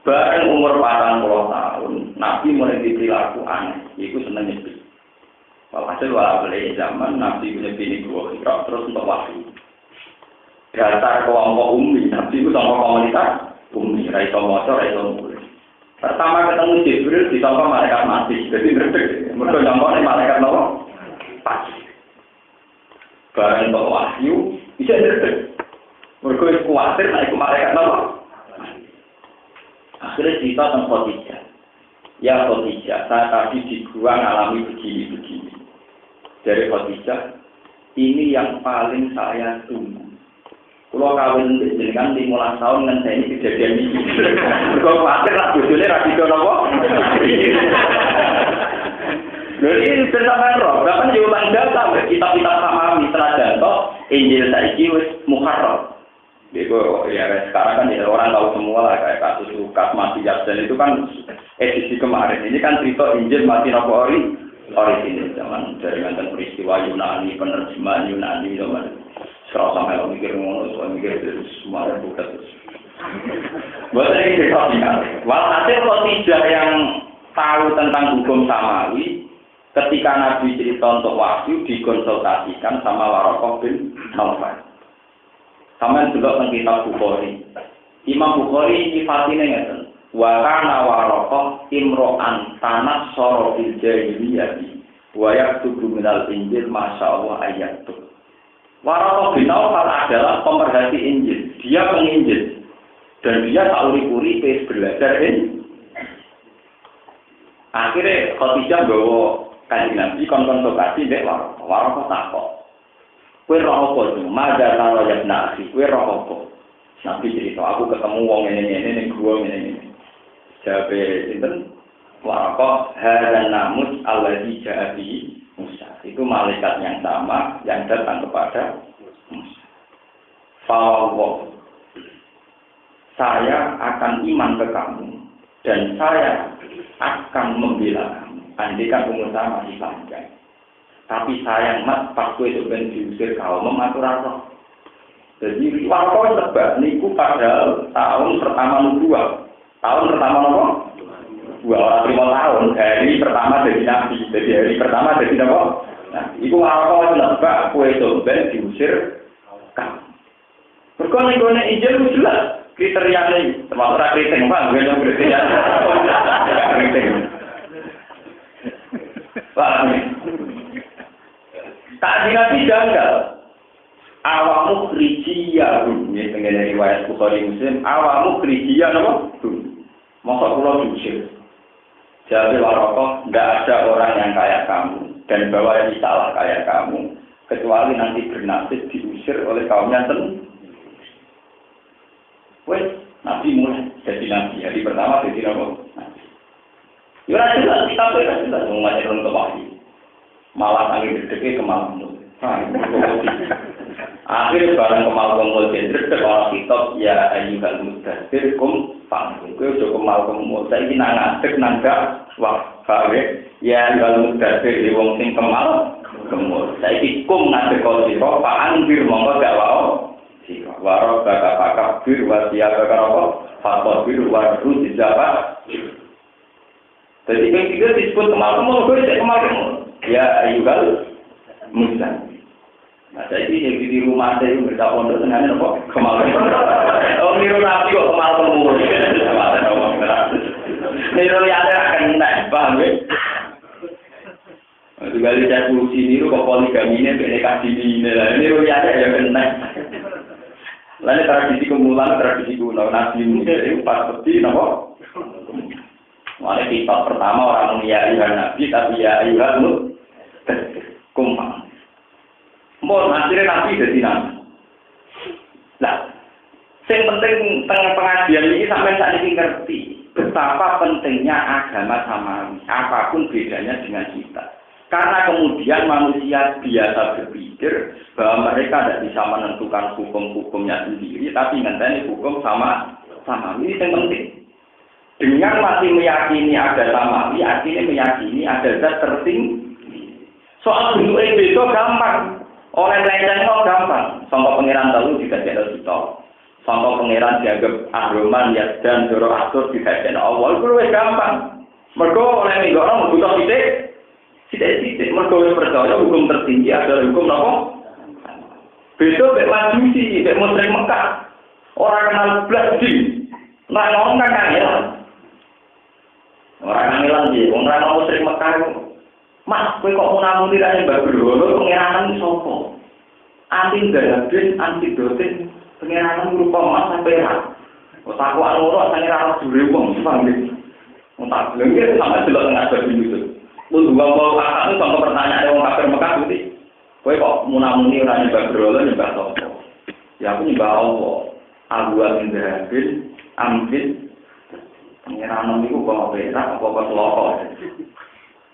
Bareng umur 40 tahun, Nabi mulai diperilaku aneh. Iku seneng nyepi. Walhasil walaupun zaman Nabi punya bini dua hijrah terus untuk wahyu. Dasar kelompok ummi, Nabi itu sama komunitas ummi, raiso moco, raiso mulai. Pertama ketemu Jibril disangka malaikat mati, jadi ngerti. Mereka contohnya malaikat nopo. Pasti. Barang untuk wahyu bisa ngerti. Mereka khawatir naik ke malaikat nopo. Akhirnya cerita tentang Khadijah. Ya Khadijah, saya tadi di gua ngalami begini-begini. Dari Khadijah, ini yang paling saya tunggu. Kalau kawin dengan 15 tahun dengan saya ini kejadian ini. Mereka khawatir lah bojone ra bisa nopo. Jadi tentang roh, bahkan diulang data kitab-kitab Samawi setelah jatuh Injil saiki wis muharram. Bego ya sekarang kan ya, orang tahu semua lah kayak kasus Lukas mati Yasin itu kan edisi kemarin. Ini kan cerita Injil mati nopo orisinil zaman dari mantan peristiwa Yunani, penerjemahan Yunani zaman. Sekarang sampai lo mikir ngono, mikir terus semua buka terus. Buat ini cerita final. Walhasil Khadijah yang tahu tentang hukum Samawi. Ketika Nabi cerita untuk wahyu dikonsultasikan sama Waraqah bin Naufal. Sama juga tentang kitab Bukhari. Imam Bukhari nyifatine ngeten. Wa kana Waraqah imro'an tanah soro fil jahiliyah Wa yaktubu minal Injil masyaallah ayat. Waraqah bin Nawfal adalah pemerhati Injil. Dia penginjil. Dan dia tak uri-uri belajar ini. Akhirnya Khadijah bawa Kanjeng Nabi konsultasi dek Waraqah takok. Kowe roh apa sih? Maga karo ya nasi. Kowe roh apa? Nabi cerita, aku ketemu wong ngene-ngene ning gua ngene-ngene. Jabe sinten? Waraqah hadan namus alladzi ja'a bi Musa. Itu malaikat yang sama yang datang kepada Musa. Fawwah. Saya akan iman ke kamu dan saya akan membela kamu. Andai kan umur saya masih panjang. Tapi sayang mat pas kowe sampeyan diusir kaum mematur roh. Jadi warga sebab niku pada tahun pertama nubuah. Tahun pertama nopo? 2 orang 5 tahun hari pertama jadi nabi. Jadi hari pertama jadi nopo? Nah, iku warga sebab kowe sampeyan diusir kaum. Mergo nek Injil wis jelas kriteriane termasuk ra kriteria Pak, nggih kriteria. Wah, tak Nabi janggal. Awamu krijiya ini dengan riwayat Bukhari Muslim. Awamu krijiya nama? Masa kula diusir. Jadi Waraqah, tidak ada orang yang kayak kamu dan bahwa yang salah kayak kamu kecuali nanti bernasib diusir oleh kaumnya sendiri. Wes, Nabi mulai jadi Nabi. Hari pertama jadi Nabi. Ya jelas, kita tuh jelas mengajar untuk wahyu. Malah angin gede kemalamu. Akhirnya barang kemalamu jadi orang kitab ya ayyuhal mudaththir kum fa'anzir. Kowe aja kemalamu. Saiki nang ngadeg nang gak wah, kae ya ayyuhal mudaththir wong sing kemal kemul. Saiki kum ngadeg kok sira fa'anzir monggo gak wae. Warok bakal pakabir wasiat bakal apa? Fakabir waru dijawab. Jadi kan kita disebut kemal-kemal, gue cek kemal-kemal. Ya ayyuhal mudaththir. Nah, jadi yang di rumah saya itu berita pondok dengan apa? Kemal-kemal. Oh, niru nabi kok kemal-kemal. Niru yang akan naik, paham ya? Juga lihat kursi niru kok poligami ini, BNK ini. Niru yang ada yang naik. Lalu tradisi kemulan, tradisi kuno, nabi muda itu pas seperti apa? Mulai kitab pertama orang ya ayuhan nabi, tapi ya ayuhan kumpang. Mau akhirnya nabi jadi nabi. Nah, yang penting tengah pengajian ini sampai saat ini ngerti betapa pentingnya agama samawi, apapun bedanya dengan kita. Karena kemudian manusia biasa berpikir bahwa mereka tidak bisa menentukan hukum-hukumnya sendiri, tapi ngenteni hukum sama ini yang penting. Dengan masih meyakini ada samawi, artinya meyakini ada zat tertinggi. Soal bentuk itu gampang, oleh melenceng gampang. Contoh pengiran tahu juga tidak kita. Contoh pengiran dianggap Ahroman, Yazdan, Zoroaster juga tidak Allah. Itu lebih gampang. Mereka oleh minggu orang butuh tidak mereka percaya hukum tertinggi adalah hukum apa? Besok bek majusi, bek musyrik Mekah. Orang kenal belas di, nggak ngomong kan kangelan. Orang kangelan di, orang kenal musyrik Mekah itu. Mas, kowe kok munamuni ra Mbak Bro, pengiranan sapa? Anti garabin, anti dotin, pengiranan rupa mas sampai ra. Kok takwa loro asane ra dure wong, paham iki. Wong tak lengge sampe delok tengah babi itu. Mun dua mau akak itu pertanyaan wong kafir Mekah putih. Kowe kok munamuni ora nyembah berhala nyembah sapa? Ya aku nyembah Allah. Abu Amin Garabin, Amin. Pengiranan itu kok ora apa seloko.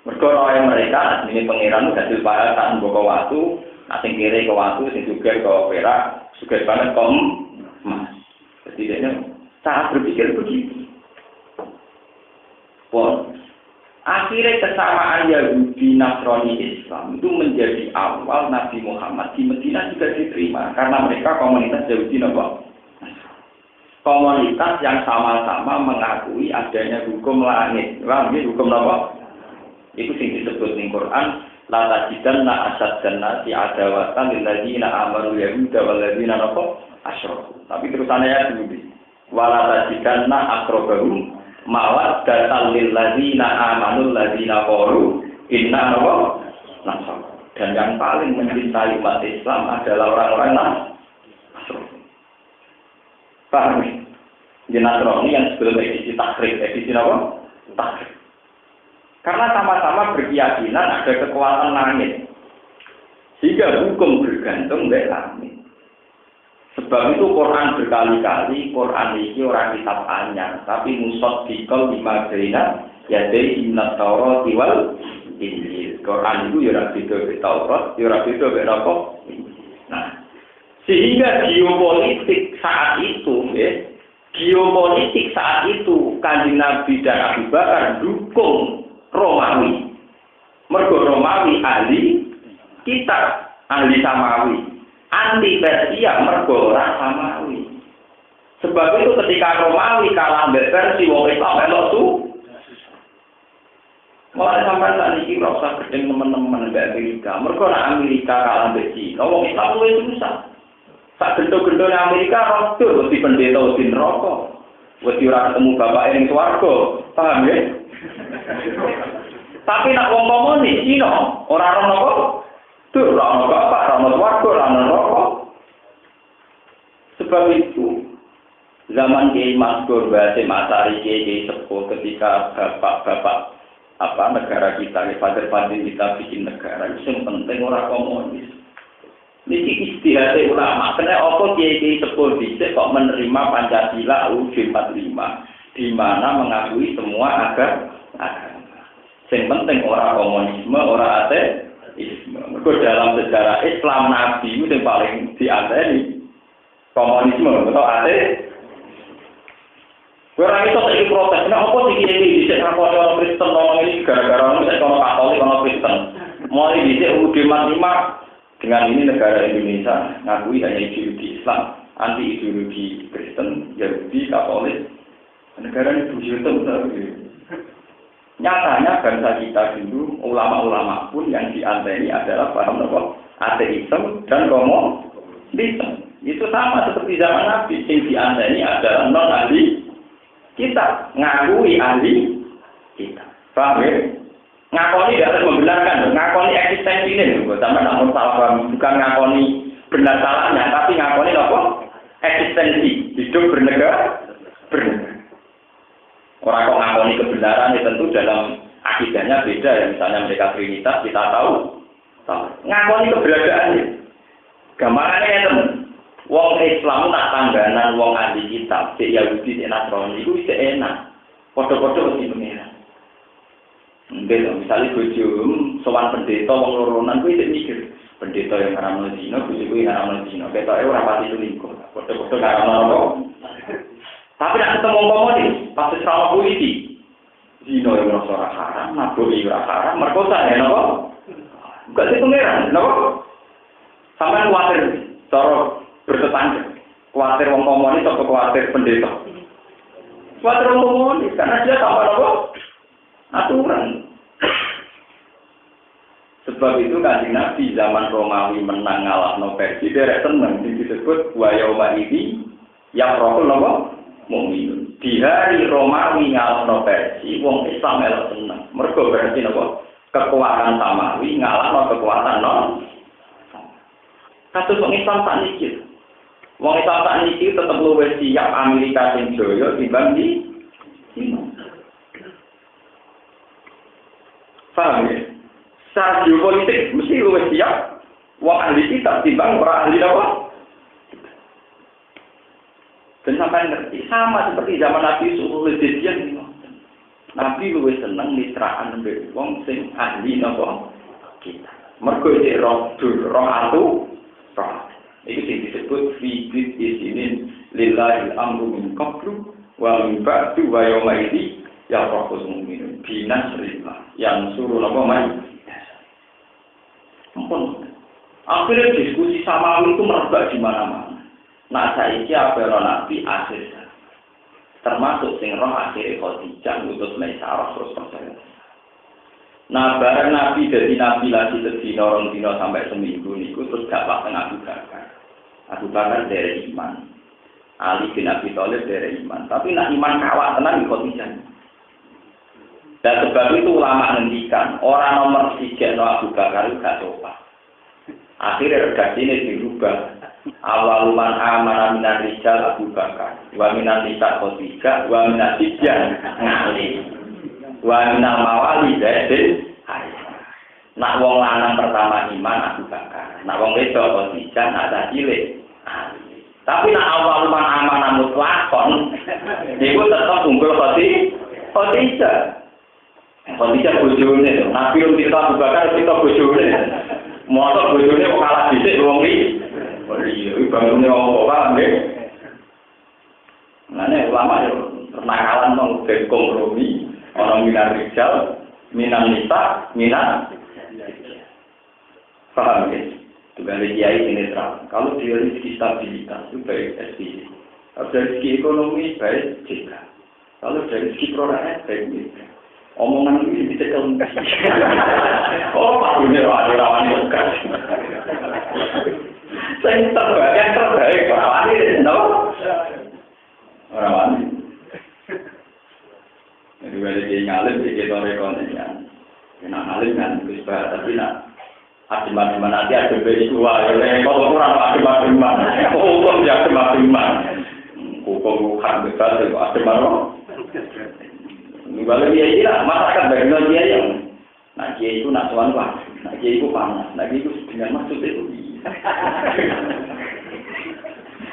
Mereka orang mereka, ini pengiran hasil bahasa, buka waktu, asing kiri ke waktu, sing juga ke perak, juga banget ke emas. Setidaknya, cara berpikir begitu. Pun, akhirnya kesamaan Yahudi, Nasrani, Islam itu menjadi awal Nabi Muhammad di Madinah juga diterima. Karena mereka komunitas Yahudi, komunitas yang sama-sama mengakui adanya hukum langit. Hukum apa? Itu sing disebut di Quran la tajidanna asaddan nasi adawatan lil ladzina amanu yahuda wal ladzina asyraku. Tapi terusannya ya dulu. Wala tajidanna aqrabahum mawaddatan lil ladzina amanu ladzina qalu inna Dan yang paling mencintai umat Islam adalah orang-orang Nasrani. Paham? Di Nasrani yang sebelum edisi takrib, edisi apa? Takrib. Karena sama-sama berkeyakinan ada kekuatan langit. Sehingga hukum bergantung dari langit. Sebab itu Quran berkali-kali, Quran ini orang kitab anyar, tapi musaddiqal lima baina yadai minat Taurat wal Injil. Quran itu ya ora beda be Taurat, ya ora beda be apa. Nah, sehingga geopolitik saat itu, geopolitik saat itu Kanjeng Nabi dan Abu Bakar dukung Romawi. Mergo Romawi ahli kitab, ahli Samawi. Anti Persia mergo ora Samawi. Sebab itu ketika Romawi kalah mbek Persia wong Islam melok su. Mulai sampai saat ini ora usah gedeng teman-teman mbek Amerika. Mergo nek Amerika kalah mbek Cina, wong Islam luwih susah. Sak gendo-gendone Amerika rodo wedi pendeta wedi neraka. Wedi ora ketemu bapak ning swarga. Paham ya? Tapi nek wong komunis Cina ora ora napa? Tuh, orang bapak, orang warga, orang rokok. Sebab itu, zaman Kiai Maskur, Basim Asari, Kiai Sepuh, ketika bapak-bapak negara kita, father-father kita bikin negara, itu yang penting orang komunis. Ini istihad ulama. Karena apa Kiai Sepuh bisa kok menerima Pancasila UUD 45, di mana mengakui semua agama. Yang penting orang komunisme, orang ateis. Mereka dalam sejarah Islam Nabi itu yang paling dianteni komunisme atau ateis. Orang itu saya protes, nah apa sih ini bisa ngakoni orang Kristen ngomong ini gara-gara orang saya orang Katolik orang Kristen. Mulai bisa UUD 45 dengan ini negara Indonesia ngakui hanya ideologi Islam, anti ideologi Kristen, Yahudi, Katolik. Negara ini bujur nyatanya bangsa kita dulu, ulama-ulama pun yang dianteni adalah paham apa? Ateisme dan komunisme. Itu sama seperti zaman Nabi, yang dianteni adalah non-ahli kita, ngakui ahli kita. Paham ya? Ngakoni tidak harus membenarkan, ngakoni eksistensi ini. Sama namun salah paham, bukan ngakoni benar salahnya, tapi ngakoni apa? Eksistensi, hidup bernegara. Orang kok ngakoni kebenaran ya tentu dalam akidahnya beda ya. Misalnya mereka Trinitas kita tahu. Ngakoni keberadaannya. Gambarannya ya teman. Wong Islam tak tangganan wong ahli kitab, cek Yahudi, cek Nasrani itu bisa enak. Foto-foto mesti pengeran. Misalnya bojom, sowan pendeta wong loronan kuwi cek mikir. Pendeta yang ngaramno zina, bojo kuwi ngaramno zina. Ketoke ora pati selingkuh. Foto-foto ngaramno. Tapi nak ketemu komunis, pasti sama polisi. Zino yang merasa haram, naboi yang haram, merkosa ya, nopo? Bukan itu pengeran, nopo? Sampai khawatir, cara bertetangga. Khawatir wong komunis atau khawatir pendeta? Khawatir wong komunis, karena dia tanpa nopo? Aturan. Sebab itu Kanjeng Nabi zaman Romawi menang ngalahno Persia, derek seneng disebut wa yauma idzi yafrahul nopo? Mukmin. Di hari Romawi ngalahno Persia, wong Islam melok seneng. Mergo berarti napa? Kekuatan Samawi ngalahno kekuatan non. Kasus wong Islam tak niki. Wong Islam tak niki tetep luwih siap Amerika sing jaya timbang di Cina. Paham ya? Secara geopolitik mesti luwih siap wong ahli kitab timbang ora ahli apa? Dan sampai ngerti, sama seperti zaman Nabi Sulul Jadian. Nabi luwih seneng mitraan mbek wong sing ahli napa kita. Mergo iki roh atu. Iki sing disebut fi isinin lillahi al-amru min qablu wa min ba'du wa yauma idzi yafrahul mu'minun bi nasrillah yang suruh napa mai. Ampun. Akhirnya diskusi Samawi itu merebak di mana-mana. Nah saiki apelo Nabi akhir termasuk sing roh akhir Khadijah ngutus Maisarah terus percaya. Nah bareng Nabi dari Nabi lagi sedina rong dina sampai seminggu niku terus gak paten Abu Bakar. Abu Bakar dari iman. Ali bin Abi Thalib dari iman. Tapi nak iman kawat tenan di Khadijah. Dan sebab itu ulama ngendikan orang nomor 3 Abu Bakar gak coba. Akhirnya redaksi ini dirubah. Awal man amana minar rijal Abu Bakar, wa minar nisa Khadijah, wa minar tijjan Ali, wa minal mawali Zaidin Aisyah. Nak wong lanang pertama iman Abu Bakar, nak wong wedok Khadijah, nak cilik Ali. Tapi nak awal man amana mutlakon, niku tetep unggul Khadijah. Khadijah bojone, Nabi kita Abu Bakar kita bojone. Motor bojone kok kalah dhisik wong iki. Iya, bangunnya orang paham ya. Nah, ulama ya kenakalan mau berkompromi. Orang minat rijal, minat nisa, minat. Paham ya? Juga ada kiai ini terang. Kalau dia rezeki stabilitas itu baik SPC. Kalau dari segi ekonomi baik JK. Kalau dari segi produk baik JK. Omongan ini bisa kelengkap. Oh, maksudnya ada rawan bekas. Yang terbaik orang ini, no? Orang wani. Jadi ada yang ngalim, dia rekonen kan. Nak ngalim kan, bisa tapi nak adem-adem nanti ada beri dua. Kalau kurang adem-adem, hukum ya adem-adem. Hukum bukan besar, itu adem-adem. Kalau dia ini lah, masyarakat bagian dia yang nak dia itu nak tuan lah, nak dia itu panas, nak dia itu dengan maksud itu.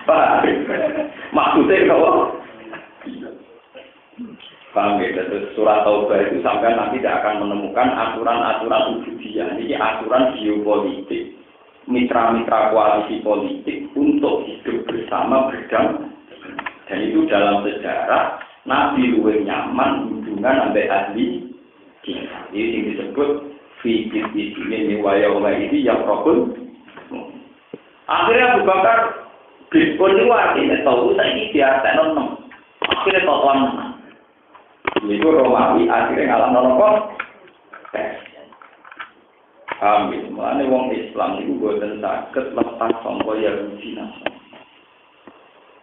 Pak, maksudnya kalau paham ya, surat Taubah itu sampai nanti tidak akan menemukan aturan-aturan ubudiyah. Ini aturan geopolitik, mitra-mitra koalisi politik untuk hidup bersama berdamai. Dan itu dalam sejarah Nabi luwih nyaman hubungan sampai ahli kita. Ini yang disebut fikih ini wayawma ini yang rokun. Akhirnya Abu Bakar Bispun itu artinya tahu saya ini biasa nonton. Akhirnya totoan menang. Itu Romawi akhirnya ngalah nonton. Amin. Mulanya wong Islam itu buatan sakit lepas sangka Yahudi Nasrani.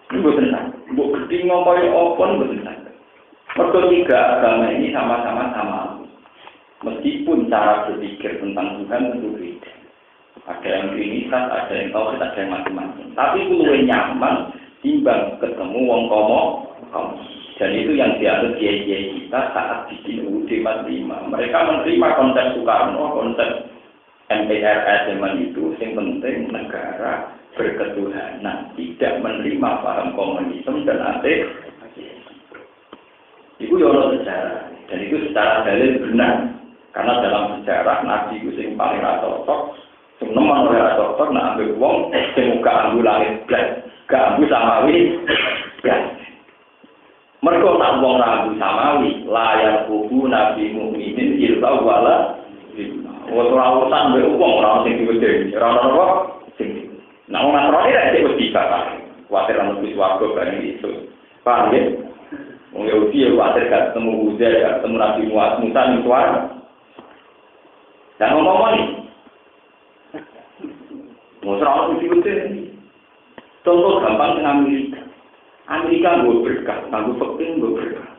Ini buatan sakit. Buat gede ngomongin opon buatan sakit. Mereka tiga agama ini sama-sama sama. Meskipun cara berpikir tentang Tuhan tentu beda. Ada yang trinitas, ada yang tauhid, ada yang macam-macam. Tapi itu lebih nyaman timbang ketemu wong komo. Dan itu yang diatur kiai-kiai kita saat bikin UUD 45. Mereka menerima konsep Soekarno, konsep MPRS zaman itu, yang penting negara berketuhanan, tidak menerima paham komunisme dan ateis. Itu yono sejarah, dan itu secara dalil benar. Karena dalam sejarah Nabi itu yang paling cocok. Semenon ora cocok nak ambil wong sing gak ambu langit blas, gak ambu samawi blas. Mergo nak wong ra ambu samawi, layak kubu nabi mukminin illa wala. Ora urusan mbek wong ora sing diwedhi, ora ono kok sing. Nak wong Nasrani ra wis dibakar. Kuwatir ana wis warga bareng iso. Paham ya? Wong Yahudi ya kuwatir gak ketemu Uzair, gak ketemu Nabi Musa ning swarga. Dan ngomong ini. Mau serang uji-uji. Contoh gampang dengan Amerika. Amerika nggak berkah, nggak penting nggak berkah.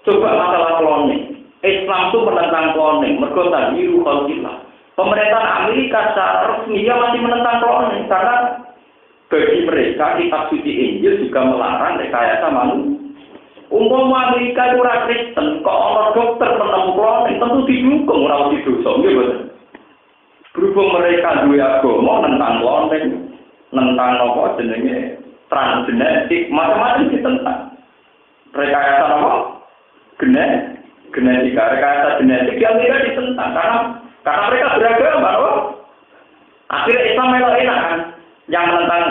Coba masalah kloning. Islam itu menentang kloning. Mergo tadiru khalqillah. Pemerintah Amerika secara resmi dia masih menentang kloning karena bagi mereka kitab suci Injil juga melarang rekayasa manusia. Umpama Amerika itu ora Kristen, kok ana dokter menemu kloning tentu didukung ora didosa, nggih mboten. Berhubung mereka dua agama tentang kloning, tentang apa jenenge transgenetik, macam-macam ditentang. Rekayasa apa? Genetika, rekayasa genetik yang mereka ditentang karena mereka beragama, apa? Akhirnya Islam melok enak kan, yang menentang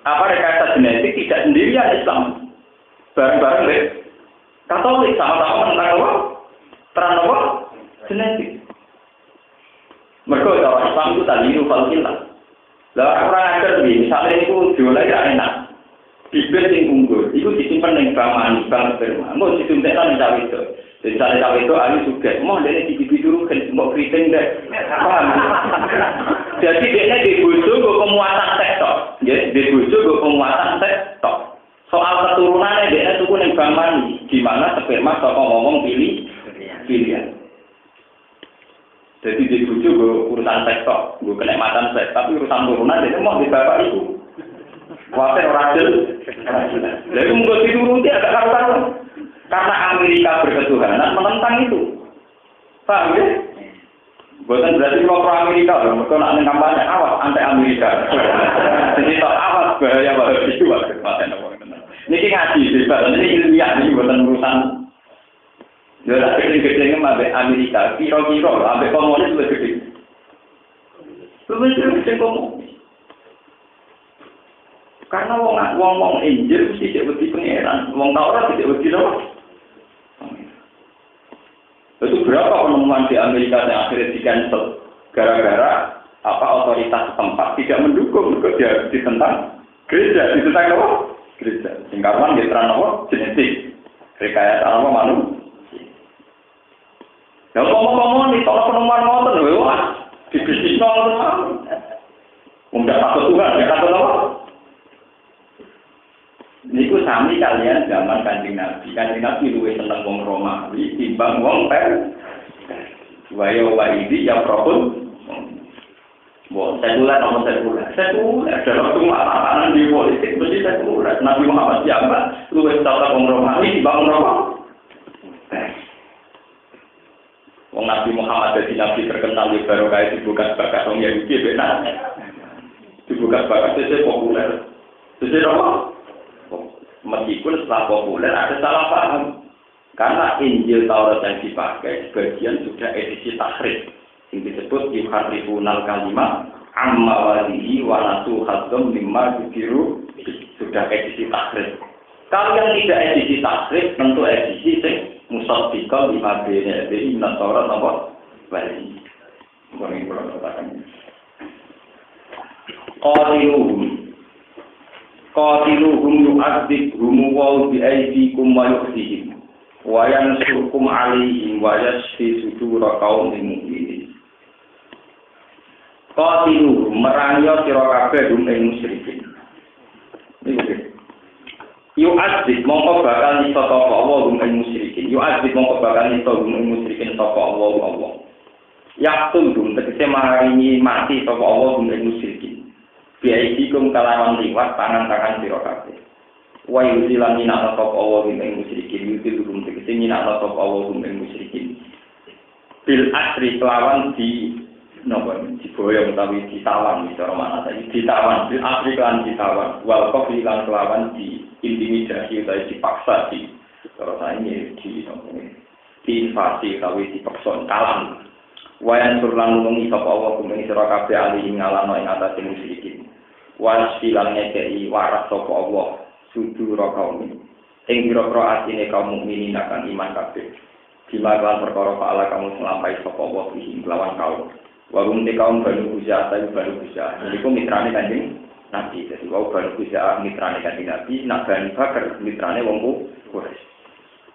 apa rekayasa genetik tidak sendirian Islam, bareng-bareng deh. Katolik sama-sama menentang apa? Apa? Genetik. Mereka cara Islam itu tadi rupal kita. Lah orang ajar begini, misalnya itu jualnya tidak enak. Bibir yang unggul, itu disimpan di bank manis, bank sperma. Mau disuntikkan di cawe itu. Jadi cawe itu ahli juga. Mau dia di bibir dulu kan, mau keriting deh. Paham? Jadi dia di bujuk ke pemuatan sektor. Ya, di bujuk ke pemuatan sektor. Soal keturunannya dia itu pun yang bank manis. Di mana sperma kalau ngomong pilihan. Jadi di bojo gue urusan seks kok, gue kenikmatan seks, tapi urusan turunan itu mau di bapak ibu. Wajar orang jelas. Jadi mungkin dituruti agak karuan. Karena Amerika berketuhanan menentang itu. Paham ya? Bukan berarti kalau pro Amerika, mereka nak kampanye awas anti Amerika. Jadi tak awas bahaya itu. Ini ngaji bebas, ini ilmiah, ini bukan urusan. Jadi gede-gedenya sampai Amerika, kira-kira, sampai komunis lebih gede. Lebih gede komunis. Karena wong Injil mesti tidak berdiri pengeran, wong Taurat tidak berdiri apa? Itu berapa penemuan di Amerika yang akhirnya di-cancel gara-gara otoritas setempat tidak mendukung dia ditentang gereja, ditentang apa? Gereja. Singkaran diterang apa? Genetik. Rekayasa apa manusia. Ya ngomong-ngomong nih, kalau penemuan ngotot lho, wah, di bisnis ngotot. Enggak takut Tuhan, enggak takut apa? Niku sami kalian zaman Kanjeng Nabi. Kanjeng Nabi luwih seneng wong Romawi timbang wong Persia. Wayo waidi ya propun. Bon, sekuler nomor sekuler. Sekuler dalam semua arahan di politik mesti sekuler. Nabi Muhammad siapa? Luwih seneng wong Romawi timbang wong Romawi. Wong Nabi Muhammad jadi nabi terkenal di barokah dibuka bakat wong Yahudi benar. Dibuka bakat itu populer. Itu apa? Meskipun setelah populer ada salah paham. Karena Injil Taurat yang dipakai sebagian sudah edisi tahrif. Yang disebut yuharrifunal kalimah amma walihi wa nasu hazzam mimma yukiru sudah edisi tahrif. Kalau yang tidak edisi tahrif tentu edisi sing musaddiqal lima bene dari Taurat apa? Walihi. Ini kalau katakan. Qatiluhum yu'adzibhum wa bi'aydikum wa yukhzihim wa yansurkum 'alaihim wa yashfi sudura qaumin mu'minin. Qatiluhum merangi sira kabeh hum ing musyrikin. Niku yu'adzib mongko bakal iso sapa Allah hum ing musyrikin. Yu'adzib mongko bakal iso hum ing musyrikin sapa Allah. Yaqtul hum tegese maringi mati sapa Allah hum ing musyrikin. Biaikum kalawan liwat tangan-tangan sira kabeh. Wa yuzilan minna sapa Allah ing musyrikin yuzilhum tegese minna sapa Allah ing musyrikin. Bil asri kelawan di napa diboyong utawi ditawan cara mana tadi ditawan bil asri kan ditawan wal qafli lan kelawan di intimidasi utawi dipaksa di cara ini di invasi utawi dipaksa kalam. Wayan surlan nulungi sapa Allah ing sira kabeh ali ngalano ing atase musyrikin. Wasilan ngekei waras sapa Allah sudura kaum ing pira-pira atine kaum mukminin akan iman kabeh. Dilakukan perkara pahala kamu selampai sapa Allah ing lawan kaum. Warung te kaum Banu Huzah ta Banu Huzah. Niku mitrane Kanjeng Nabi. Dadi wau Banu Huzah mitrane Kanjeng Nabi, nak Bani Bakar mitrane wong Quraisy.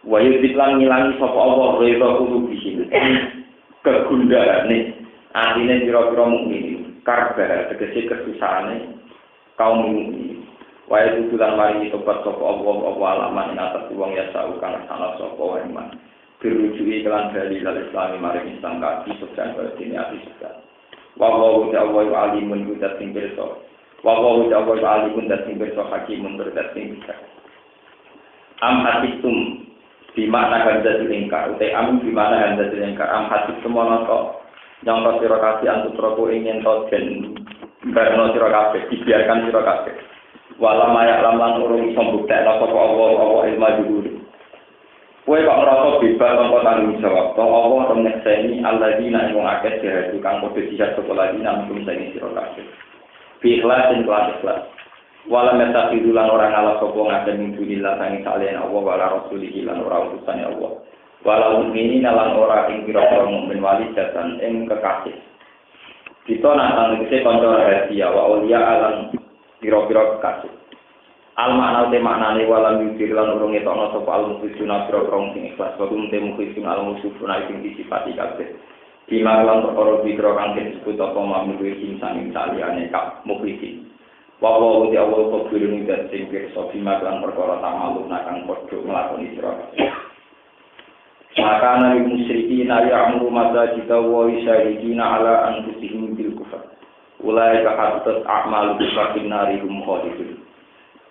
Wa yudhiklan ngilangi sapa Allah rida kulubihim. Kegundalane atine pira-pira mukmin. Karba tegese kesusahane kaum mukmin. Wae tutulan mari tobat sapa Allah alaman ing atas wong ya saukan salah sapa iman. Dirujuki kelan dalil Islam mari Islam kaki subhan berarti ati subhan. Wa wa alimun kudat sing pirsa. Wa wa alimun kudat sing pirsa hakimun kudat sing bisa. Am hatikum di mana ganda dilingkar utai am di mana ganda dilingkar am hatikum ana to yang sira kasih antuk robo ingin to den barno sira kabeh dibiarkan sira kabeh. Wala mayak laman urung iso mbuktekno sapa Allah ilmu dhuwur. Kowe kok ngrasa bebas tanpa tanggung jawab. To Allah ora nyekseni alladzina ing akeh jihad kang padha jihad sapa lagi nang sing sira kabeh. Bi ikhlasin ikhlas. Wala metafidulan orang ala sapa ngaten ing dunillah sang salian Allah wala rasulihi lan ora utusane Allah. Wala mukminin lan ora ing pira-pira mukmin wali jatan ing kekasih. Kita nang tegese kanca rahasia wa auliya alam pira-pira kekasih. Al makna te maknane wala yudir lan urung etokno sapa al mukhisuna pira-pira sing ikhlas wa kum te mukhisun al musufuna sing disifati kabeh. Bima lan perkara pira kang disebut apa mampu sing sing saliyane kak mukhisin. Wawa uti awal kebirun dan singkir sofi magelang perkara tamalu nakang kodok ngelakoni sirah. Maka nabi musyrikin ya'muru masajida wa yusyarikina ala anfusihim bil kufr. Ulai kahatat a'malu bisakin narihum khalidun.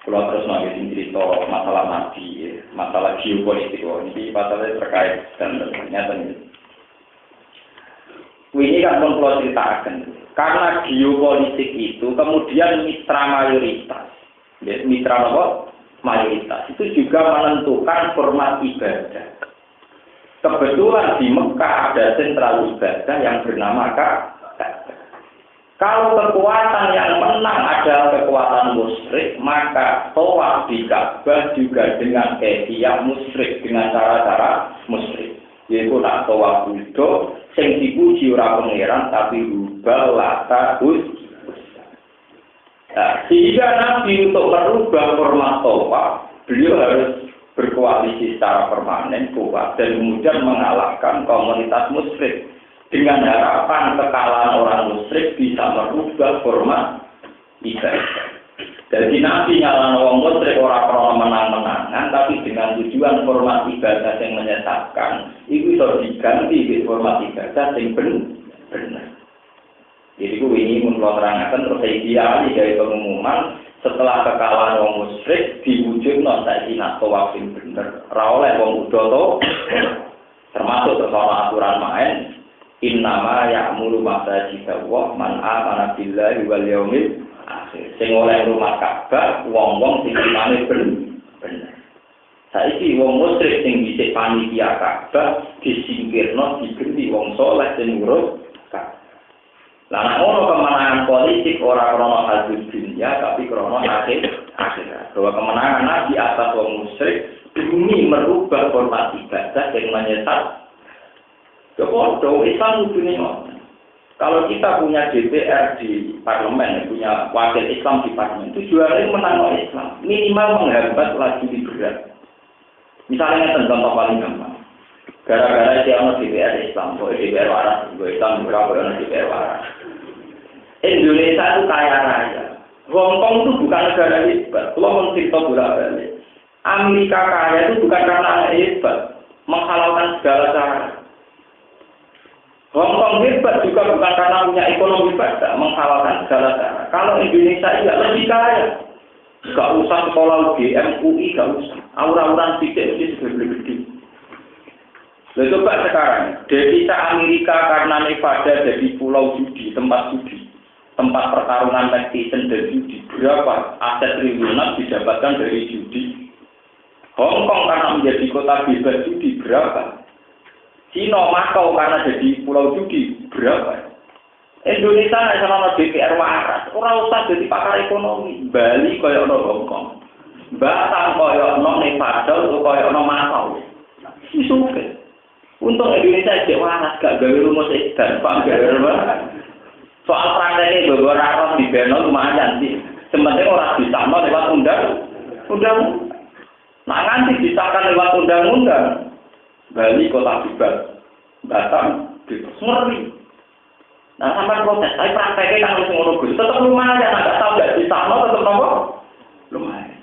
Kalau terus nanti cerita masalah nabi, masalah geopolitik, ini masalahnya terkait dan ternyata ini. Ini kan kalau ceritakan, karena geopolitik itu kemudian mitra mayoritas, mitra apa? Mayoritas itu juga menentukan format ibadah. Kebetulan di Mekah ada sentral ibadah yang bernama Ka'bah. Kalau kekuatan yang menang adalah kekuatan musyrik, maka tawaf di Ka'bah juga dengan kaifiah musyrik, dengan cara-cara musyrik. Yaitu nak tawaf Buddha, sing dipuji ora pangeran tapi rubal lata sehingga Nabi untuk merubah format tawaf, beliau harus berkoalisi secara permanen kuat dan kemudian mengalahkan komunitas musyrik. Dengan harapan kekalahan orang musyrik bisa merubah format ibadah. Jadi Nabi nyalahkan orang musyrik orang krono menang-menangan, tapi dengan tujuan format ibadah yang menyesatkan, itu bisa diganti di format ibadah yang benar. Jadi ini menurut terangkan terus ideal dari pengumuman setelah kekalahan orang musyrik diwujudkan saiki nak tawaf sing bener. Ra oleh wong udoto termasuk soal aturan main. Innama ya'muru masajida wa man amana billahi wal yaumil akhir. Sing oleh rumah Ka'bah wong-wong sing imane bener. Saiki wong musyrik sing dhisik panitia Ka'bah disingkirno diganti wong saleh sing ngurus Ka'bah. Lah nek ono kemenangan politik ora krono hadis dunia tapi krono akhirat. Bahwa kemenangan Nabi atas wong musyrik demi merubah format ibadah yang menyesat. Kepodo Islam dunia. Kalau kita punya DPR di parlemen, punya wakil Islam di parlemen, tujuannya menang Islam, minimal menghambat laju liberal. Misalnya contoh paling gampang, gara-gara dia DPR Islam, boleh DPR waras, boleh Islam berapa DPR waras. Indonesia itu kaya raya. Hongkong itu bukan negara hebat. Kalau mencerita bolak-balik, Amerika kaya itu bukan karena hebat, menghalalkan segala cara. Hongkong hebat juga bukan karena punya ekonomi pada menghalalkan segala cara. Kalau Indonesia tidak lebih kaya, gak usah sekolah UGM, UI, gak usah. Aura-auran sedikit mesti sudah gede. Lalu coba sekarang, devisa Amerika karena Nevada jadi pulau judi, tempat pertarungan Max Tyson dan judi. Berapa aset triliunan didapatkan dari judi? Hongkong karena menjadi kota bebas judi berapa? Cina, Makau karena jadi pulau judi berapa? Indonesia sama DPR waras, orang usah jadi pakar ekonomi. Bali kaya ono Hongkong, Batam kaya ono Nevada, kaya ono Makau. Isuke. Untuk Indonesia jadi waras, gak gawe rumus dan pak gawe rumus. Soal prakteknya beberapa rakyat di Beno lumayan sih. Sebenarnya orang bisa lewat undang. Nah nanti disahkan lewat undang-undang. Bali kota bebas, Batam bebas, ngeri. Nah sampai proses, tapi prakteknya kan harus ngurus, tetap lumayan, agak tahu nggak di sana, tetap nopo lumayan.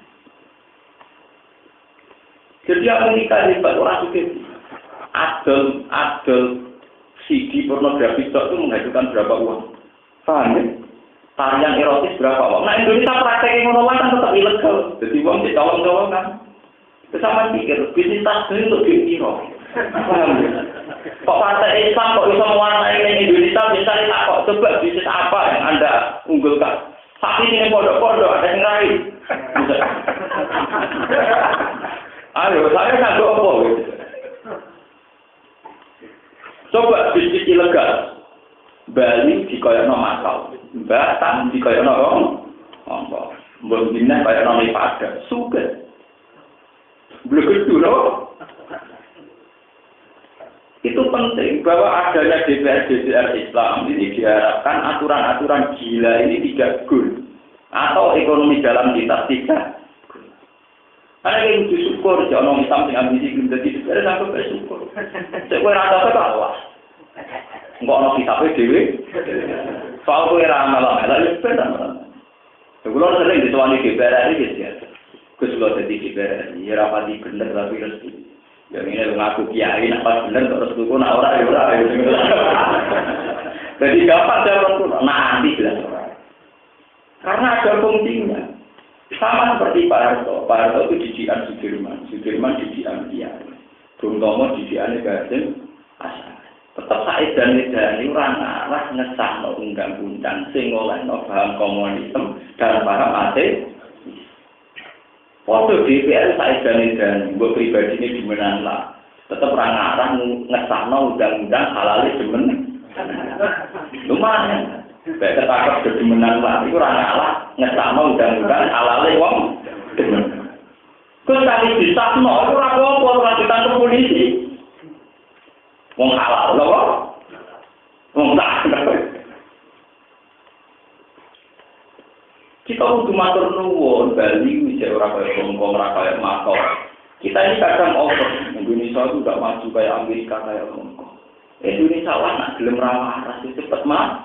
Jadi Amerika hebat orang suka adol CD pornografi itu menghasilkan berapa uang? Paham ya? Tarian erotis berapa uang? Nah Indonesia prakteknya ngono kan tetap ilegal, jadi uang dicolong-colong kan. Bersama pikir bisnis tas itu untuk dikira. Kok partai Islam kok bisa mewarnai Indonesia misalnya kok coba bisnis apa yang Anda unggulkan? Saat ini pondok-pondok ada yang lain. Ayo, saya sanggup apa? Coba bisnis ilegal. Bali dikoyokno Makau, Batam dikoyokno Hongkong, Mbok-mbine koyokno Nevada, suka. Belum itu loh. Itu penting bahwa adanya DPR Islam ini diharapkan aturan-aturan gila ini tidak gul atau ekonomi dalam kita tidak. Karena yang bersyukur jangan Islam yang ambisi belum jadi DPR sampai bersyukur. Saya rasa kalah. Enggak ono kitabnya dewe. Soal kowe ra malah-malah ya benar. Sebelum sering dituani DPR ini biasa. Kesulitan di DPR ini rapati bener tapi resmi. Ya ini ngaku kiai, apa bener terus tuku, nak ora ya ora. Jadi gampang jalan tuh, nanti jelas orang. Karena ada fungsinya. Sama seperti Pak Harto. Pak Harto itu didikan Sudirman. Sudirman didikan Kiai. Bung Tomo didikan Gasim Asal. Tetap Said dan Nidani orang arah ngesahno undang-undang sing olehno paham komunisme dan paham ateis. Waktu DPR Said dan Nidani, gue pribadi ini dimenang lah. Tetap orang arah ngesahno undang-undang halal demen. Lumayan. Baik ketakut kedemenan lah, itu orang ngalah ngesahno undang-undang halale wong demen. Terus kali disahno, itu orang apa, orang ditangkap polisi. Wong halal lho, wong tak. Kita untuk matur nuwun, Bali bisa orang kaya Hongkong, orang kaya Makau. Kita ini kadang over, Indonesia itu tidak maju kayak Amerika, kayak Hongkong. Indonesia lah nak gelem ramah rasa cepet mah.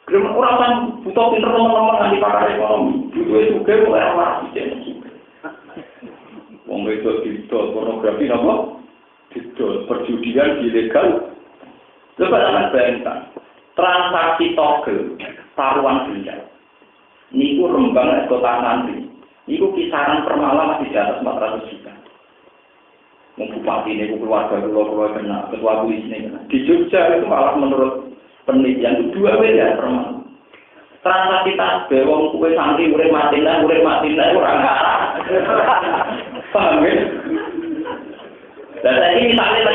Gelem ora kan butuh pinter teman-teman nanti pakar ekonomi. Duwe juga mulai ramah sih. Wong wedok didol pornografi napa? Didol perjudian ilegal. Coba sampeyan bayangkan. Transaksi togel taruhan benda. Niku rembang kota santri. Niku kisaran per malam masih di atas 400 juta. Bupati ini keluarga kena, ketua polisi ini kena. Di Jogja itu malah menurut penelitian itu 2 miliar per malam. Transaksi tasbih, wong kue santri urip mati lah orang arah. Paham ya? Dan saya ini misalnya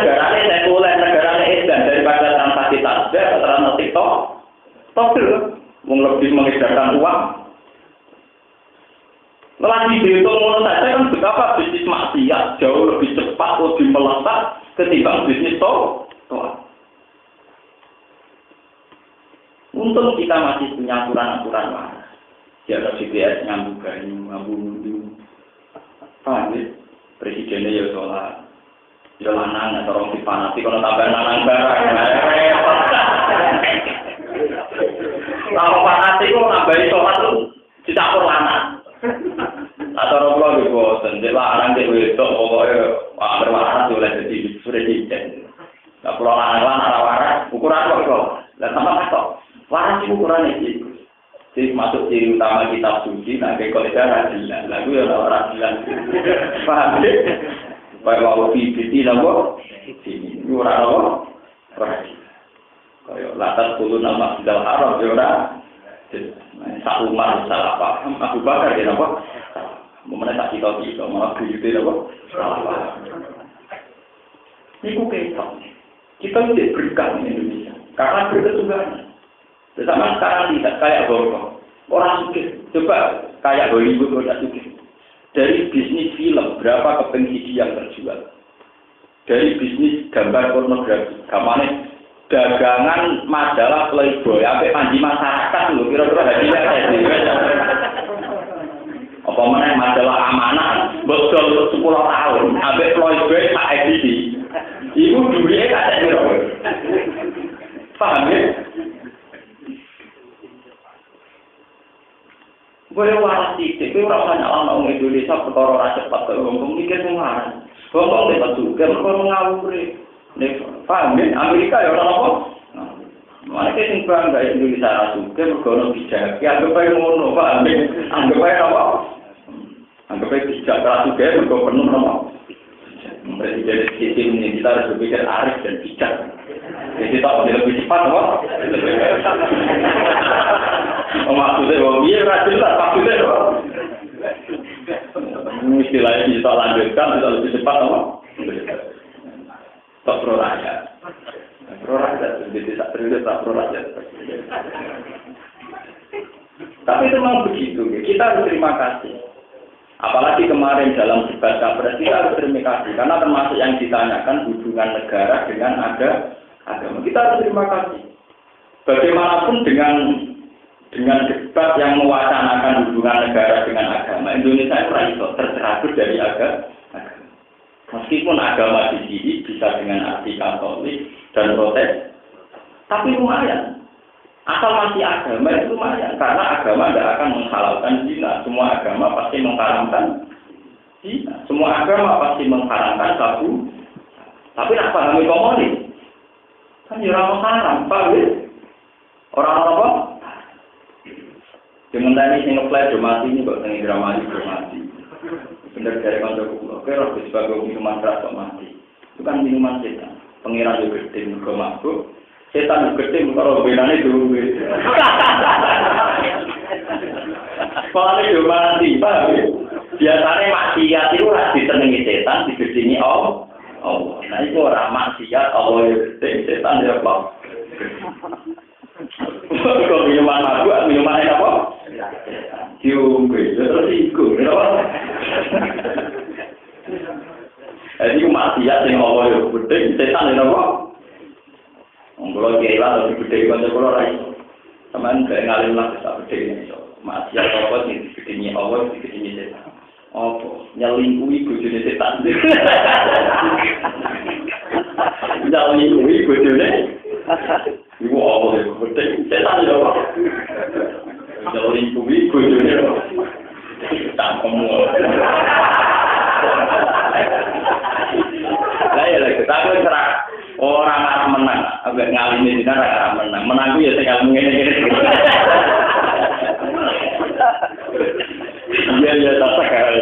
negaranya edan daripada transaksi tasbih atau transaksi TikTok, wong lebih mengedarkan uang. Lagi dihitung ngono saja kan betapa bisnis maksiat jauh lebih cepat, lebih melesat ketimbang bisnis toa. Untung kita masih punya aturan-aturan waras. Ya ada GPS nyambung ganyu, nyambung mundu. Paham ya? Presidennya ya sholat. Ya lanang atau orang fanatik kalau tambah lanang barang. Kalau fanatik kok nambahin sholat tuh dicampur lanang. Atau orang di bosan, jadi larang di wedok, pokoknya berwarna oleh jadi presiden. Nah, kalau larang waras, ukuran kok, dan sama kok, waras itu ukuran itu. Jadi masuk ciri utama kitab suci, nanti kolega rasilan, lagu ya rasilan. Paham ya? Baik kalau PPT nabo, ini ukuran nabo, rasilan. Kayak latar puluh nama sudah haram, ya Sak Umar salah paham, Abu Bakar dia apa? Momennya tak kita malah buyute apa? Salah paham. Ini ketok. Kita tidak berkah di Indonesia karena berkesudahan. Bersama sekarang tidak kayak Hongkong. Orang sugih, coba kayak Hollywood orang sugih. Dari bisnis film berapa keping CD yang terjual? Dari bisnis gambar pornografi, gamane dagangan majalah Playboy, sampai panji masyarakat loh, kira-kira hadiah apa mana majalah amanah, betul 10 tahun, sampai Playboy tak edisi, itu duitnya tak ada paham ya? Boleh waras titik, tapi orang orang Indonesia perkara rasa cepat, ngomong mikir mengarah, ngomong lewat juga, ngomong mengawuri. Paham ya? Amerika ya orang apa? Mana kita yang bangga Indonesia juga bergono bijak. Ya anggap aja ngono, paham ya? Anggap aja apa? Anggap aja bijak juga bergono penuh apa? Presiden sistem ini kita harus berpikir arif dan bijak. Jadi tak boleh lebih cepat apa? Maksudnya bahwa dia rajin lah, maksudnya apa? Istilahnya kita lanjutkan, kita lebih cepat apa? Tak pro rakyat, jadi tak terlihat tak pro rakyat. Tapi itu memang begitu, kita harus terima kasih. Apalagi kemarin dalam debat Capres kita harus terima kasih, karena termasuk yang ditanyakan hubungan negara dengan agama. Kita harus terima kasih. Bagaimanapun dengan debat yang mewacanakan hubungan negara dengan agama, Indonesia itu tercerabut dari agama. Meskipun agama di sini bisa dengan arti Katolik dan Protes, tapi lumayan. Asal masih agama itu lumayan, karena agama tidak akan menghalalkan zina. Semua agama pasti mengharamkan Semua agama pasti mengharamkan sabu. Tapi nak pahami komunis. Kan ya orang haram, paham ya? Orang apa? Jangan tanya sing ngeplay do mati ini kok teng drama iki do mati. Bener dari kancaku kok ora wis sebagai minuman keras kok mati. Itu kan minuman setan. Pengiran yo gede mergo mabuk. Setan yo gede karo benane duwe. Soale yo mati, paham ya? Biasane maksiat itu ora ditenengi setan, digedeni Allah. Nah itu ora maksiat Allah yo gede, setan yo apa? Kok minuman mabuk, minuman apa? Diombe, terus iku, kenapa? Jadi maksiat yang Allah yang gede, setan yang apa? Kalau kiai lah lebih gede daripada kalau rai, sama kayak ngalim lah besar gede ini. Maksiat apa sih digedenya Allah, digedenya setan? Apa? Nyelingkuhi bojone setan. Nyelingkuhi bojone. Iku apa ya? Gede setan ya apa? Nyelingkuhi bojone. Tak kamu. Lah ya lagi tak serak orang arah menang, agak ngalimi dina arah menang. Menang ku ya sing ilmu ngene-ngene. Iya tak sakal.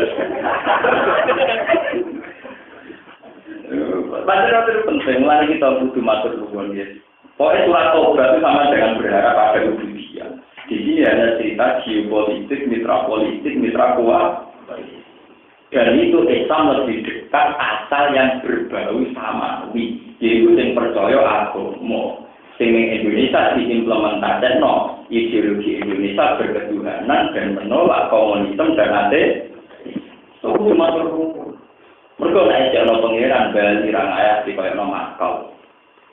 Baca itu penting, mari kita butuh matur nuwun ya. Pokoknya surat Tobat itu sama dengan berharap pada ubudiyah. Di sini ada cerita geopolitik, mitra politik, mitra kuat. Dan itu Islam lebih dekat asal yang berbau samawi, yaitu yang percaya agama. Sehingga Indonesia diimplementasikan ideologi Indonesia berketuhanan dan menolak komunisme dan ateis. Itu cuma berkumpul. Mereka naik jalan pengiran Bali Rangaya di kayak Makau.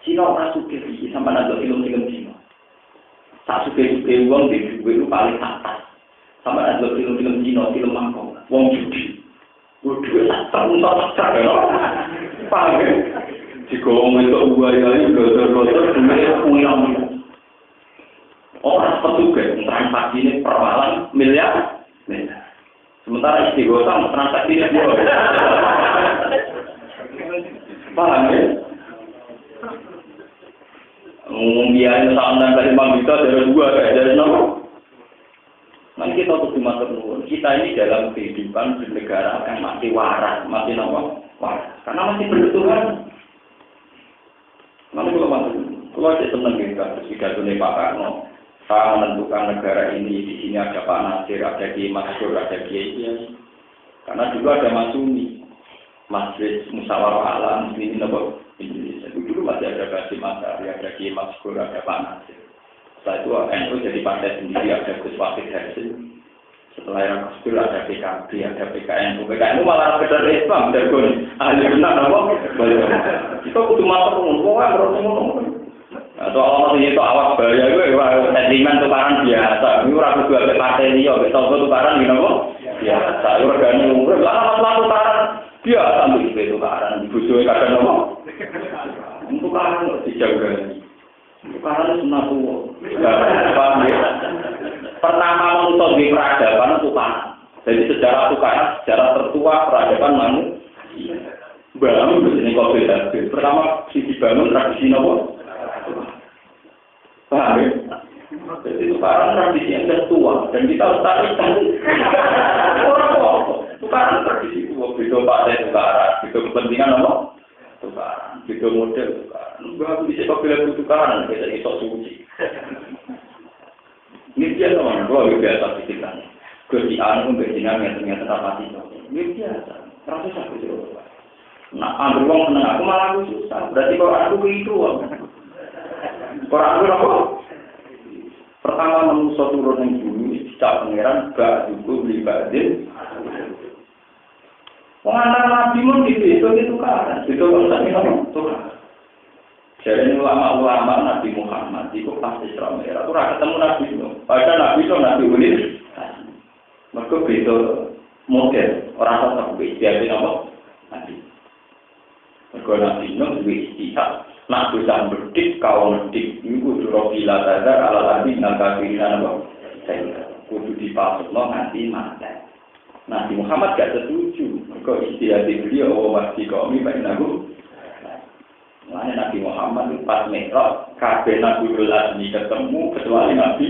Cina orang suka sampai ada film-film Cina. Tak suka-suka uang di duit itu paling atas. Sampai ada film-film Cina, film Makau, uang judi. Waduh, tak ya. Paham ya? Jika orang itu buaya ini gotor-gotor, sebenarnya pulang. Orang petugas transaksi ini per malam miliar. Sementara istighosah transaksi ini dia. Paham ya? Biaya sama dari 5 juta dari 2 dari 0. Nanti kita untuk dimaksud nuwun. Kita ini dalam kehidupan di negara yang masih waras, masih waras. Karena masih bertuhan. Nanti kalau saya senang pidato Pak Karno, saya menentukan negara ini, di sini ada Pak Nasir, ada Kiai Masyur, ada Kiai. Karena dulu ada Mas Sumi, Masjid Musyawarah Alam Muslimin Indonesia. Dulu masih ada Kasim Asari, ada Kiai Masyur, ada Pak Nasir. Setelah itu NU jadi partai sendiri, ada Gus Wahid Hasim. Setelah era Gus ada PKB, ada PKN. PKN malah sekedar Islam, dan ahli benar apa? Kita kudu matur ngomong, atau Allah itu awak bahaya gue, sentimen tukaran biasa. Ini orang kudu ada partai dia, besok tukaran gini apa? Biasa. Organik umur, lama tukaran biasa, ambil tukaran. Dibujuhi kadang apa? Tukaran dijauhkan. Tukaran sunat tua. Pertama untuk di peradaban tukaran. Jadi sejarah tukaran, sejarah tertua peradaban manusia. Bangun begini kok beda. Pertama sisi bangun tradisi nopo. Paham ya? Jadi tukaran tradisi yang tertua dan kita lestarikan. Orang kok tukaran tradisi tua. Beda partai tukaran, beda kepentingan nopo. Tukaran, beda model tukaran. Baru bisa pakai tukaran kita isok suci. Ini biasa orang tua biasa pikirannya. Kesiaan untuk jenang yang ternyata dapat itu. Ini biasa. Terus aku coba. Nah, ambil uang seneng aku malah aku susah. Berarti kalau aku begitu. Kalau aku apa? Pertama manusia turun yang bumi, secara pangeran gak juga beli badin. Pengantar Nabi pun gitu kan. Itu kan tuh. Jadi ulama-ulama Nabi Muhammad itu pasti Isra Mi'raj. Itu ketemu Nabi itu. Padahal Nabi itu Nabi unik. Mereka beda model. Orang tetap beda apa? Nabi. Mereka Nabi itu lebih istihad. Nak bisa berdik, kau berdik. Ini kudu rohila tazar ala lagi nangkafirin apa? Kudu dipasukno nanti mati. Nabi Muhammad gak setuju. Kok istiadat beliau masih kami baik aku. Mulane Nabi Muhammad pas Mi'raj kabeh Nabi Azmi ketemu kecuali Nabi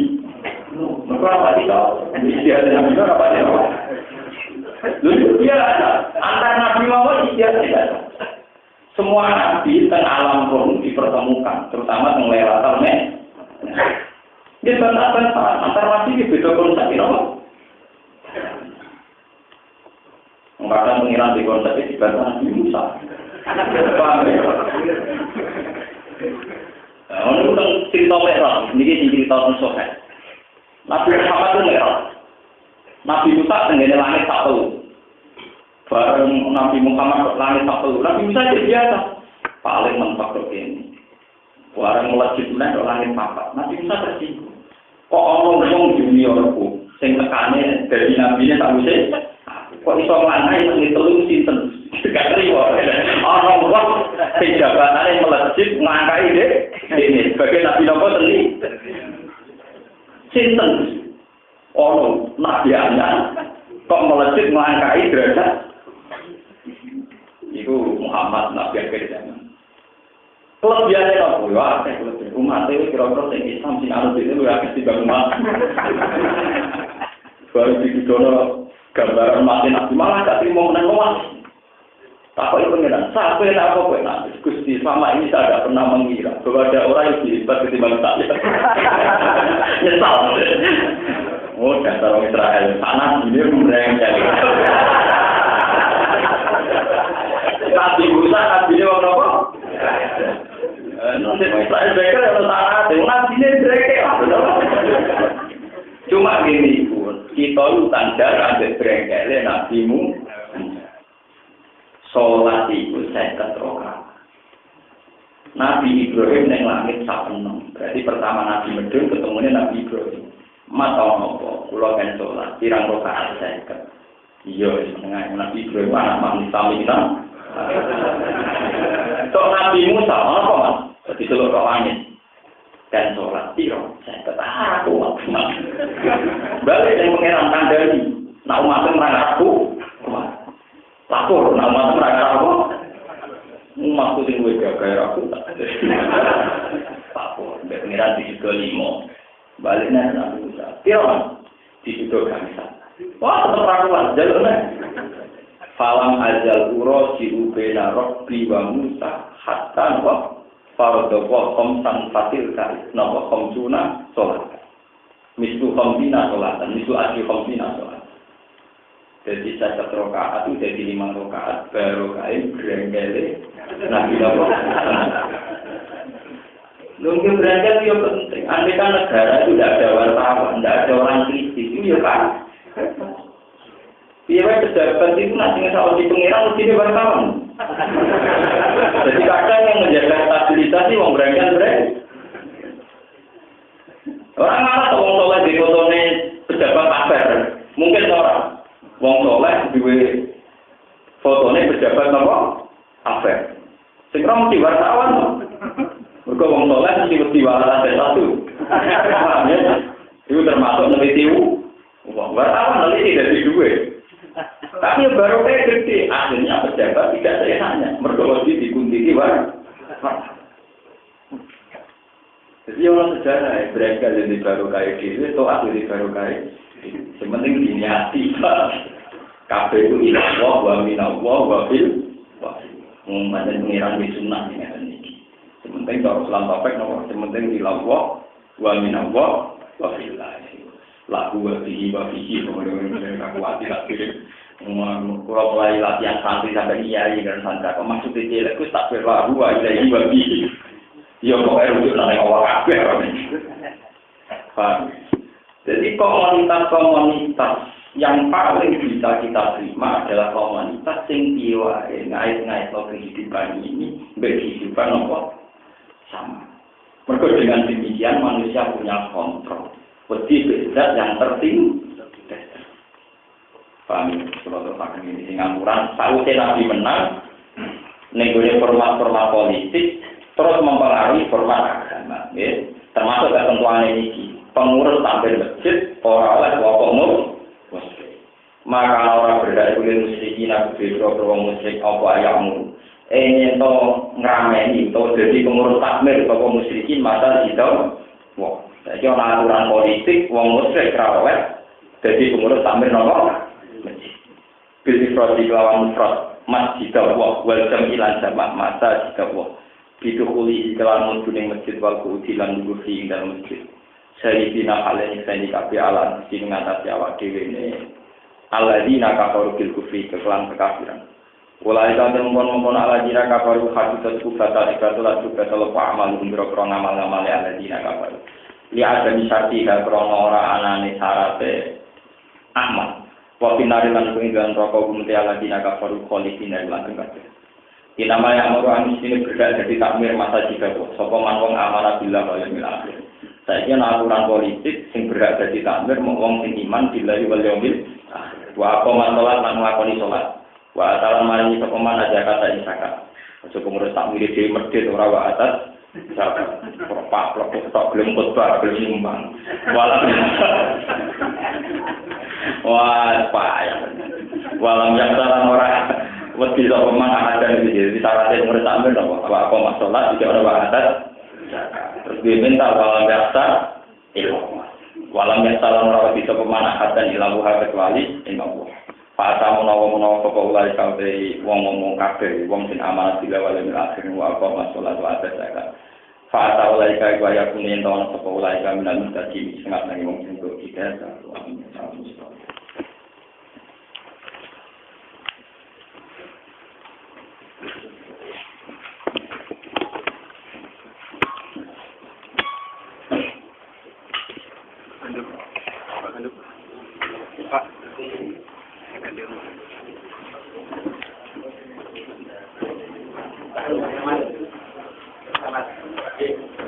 Nuh. Mereka itu istiadat Nabi Nuh apa dia? Lalu dia antar Nabi Muhammad istiadat. Semua nabi teng alam roh dipertemukan, terutama teng Lailatul Mi'raj. Dia bantah-bantah antar nabi beda konsep apa? Maka pengiran di konsep itu dibantah Nabi Musa. Paham ya? Nah, ini tentang cerita Mi'raj, ini cerita tentang Soheh. Nabi Muhammad itu Mi'raj. Nabi Musa tenggene langit satu. Bareng Nabi Muhammad langit satu. Nabi Musa itu biasa. Paling mentok begini. Bareng melejit ke langit papat. Nabi Musa tersinggung. Kok orang ngomong juniorku, sing tekane dari nabinya tak usah. Kok iso nglanai nang telung sinten? Gak terima. Ana wong sing jabatane melejit ngangkai dek. Ini sebagai nabi nopo teni. Sinten? Ono nabi ana kok melejit ngangkai derajat. Iku Muhammad nabi akhir zaman. Kelebihannya apa? Ya, akeh kelebihan. Umat itu kira-kira sing Islam sing anut itu luwih akeh timbang umat. Baru didono gambaran mati Nabi malah gak terima menang umat. Apa itu pengiran? Siapa yang apa kok nanti? Gusti selama ini saya tidak pernah mengira bahwa ada orang yang lebih hebat ketimbang saya. Nyesal. Oh, dasar orang Israel. Sana ini merengkel. Nabi Musa, Nabi ini orang apa? Nanti Israel breaker atau tanah, Nabi ini breaker. Cuma gini pun, kita itu tanda ada breakernya Nabimu. Sholat itu saya keterokan. Nabi Ibrahim yang langit sapenem. Berarti pertama Nabi Medun ketemunya Nabi Ibrahim. Mata nopo, pulau kan sholat, tirang rokaat saya ket. Iya, setengah Nabi Ibrahim anak manusia kita. So Nabi Musa, apa mas? Jadi seluruh langit dan sholat tirang saya ket. Aku balik yang mengenang kandali. Nak umatnya merangkak aku. Lapor, nama mereka apa? Maksud yang gue jaga aku tak ada. Lapor, pengiran di situ 5. Baliknya Nabi Musa. Tiap di situ Gamisa. Wah, tetap rakuan, jalurnya. Falam ajal uro siubena Rabbi wa Musa hatta nopo farodopo komsan fatil kali nopo komsuna sholat. Mislu komsina sholatan, mislu asli komsina sholat. Jadi saya rokaat itu jadi 5 rokaat baru kain berengkele Nabi Nabi. Mungkin berengkel itu penting. Andai kan negara itu tidak ada wartawan, tidak ada orang kritis, itu ya kan. Biar pejabat itu nanti ngesal di pengirang mesti wartawan. Jadi kadang yang menjaga stabilitas ini orang berengkel. Orang malah orang soleh di fotone pejabat kabar, mungkin orang. Wong soleh duwe fotone pejabat apa? Afek. Sing ora mesti wartawan. Mergo wong soleh mesti wartawan satu. Itu termasuk neliti. Wong wartawan neliti dari duwe. Tapi baru kayak gede, akhirnya pejabat tidak seenaknya. Mergo mesti dikuntiki wae. Jadi orang sejarah berangkat dari baru kayak gitu, atau akhirnya baru kayak sementing diniati. Kabeh itu inallah wa minallah wa fil Muhammad pengiran di sunnah ini. Sementing kalau Islam topik nomor sementing inallah wa minallah wa fil lagu wa fihi kemudian aku hati tak kirim kalau mulai latihan santri sampai iya kan santri kok maksud dia aku tak berlagu wa ilahi wa fihi ya kok rujuk nang awak kabeh. Paham? Jadi komunitas yang paling bisa kita terima adalah komunitas yang diwae ngait-ngait kehidupan ini berkehidupan apa sama. Mereka dengan demikian manusia punya kontrol. Wedi bezat yang tertinggi. Paham? Kalau terpakai ini Singapura, sausé Nabi menang, nenggone format-format politik terus mempengaruhi format agama. Ya. Termasuk ketentuan ini. Pengurus tampil masjid, orang oleh kelompok umum. maka orang berhak kulit musyrikin aku biro wong musyrik apa ayakmu to ngrameni to jadi pengurus takmir apa musyrikin masa itu wah saiki ana aturan politik wong musyrik ra oleh dadi pengurus takmir napa masjid pilih prodi lawan mufrad masjid wa wal jamilan jamak masa jika wa bidukuli kelawan kuning masjid wal kudilan ngurusi ing dalam masjid sayyidina alaihi sani kafi alan sing ngatasi awak dhewe ne alladzina kafaru bil kufri kekelan kekafiran. Walai ta mongkon-mongkon alladzina kafaru haditsat kubata ikatulah juga telepa amal biro ngamal-ngamal alladzina kafaru. Li ada misarti ka krono ora anane syarate amal. Wa pinari lan kuinggan rokok gumte alladzina kafaru kholifina lan kabeh. Inama yang mau amis ini berdak jadi takmir masa jika sapa man wong amanah billah wal yaumil akhir. Saiki ana aturan politik sing berdak jadi takmir wong sing iman billahi wal yaumil akhir. Wa qoma salat lan nglakoni salat. Wa atalan maringi sapa man zakat ing zakat. Aja pengurus takmir dhewe medhit ora wa atas zakat. Propak plek tok gelem khotbah gelem nyumbang. Wah, payah. Walam yang salah ora wedi sapa man ada iki syaratnya pengurus takmir apa qoma salat iki ora wa atas zakat. Terus diminta walam biasa ilmu. Walam yang salah merawat bisa pemanah dan ilamu kecuali ilmu. Fasa menawa sapa ulai kabeh wong ngomong kabeh wong sing amanat bila wal akhir wa apa masalah wa ada zakat. Fasa ulai kae kaya kunen tahun sapa ulai kami lan mustaqim sangat nang wong sing kok kita Pak.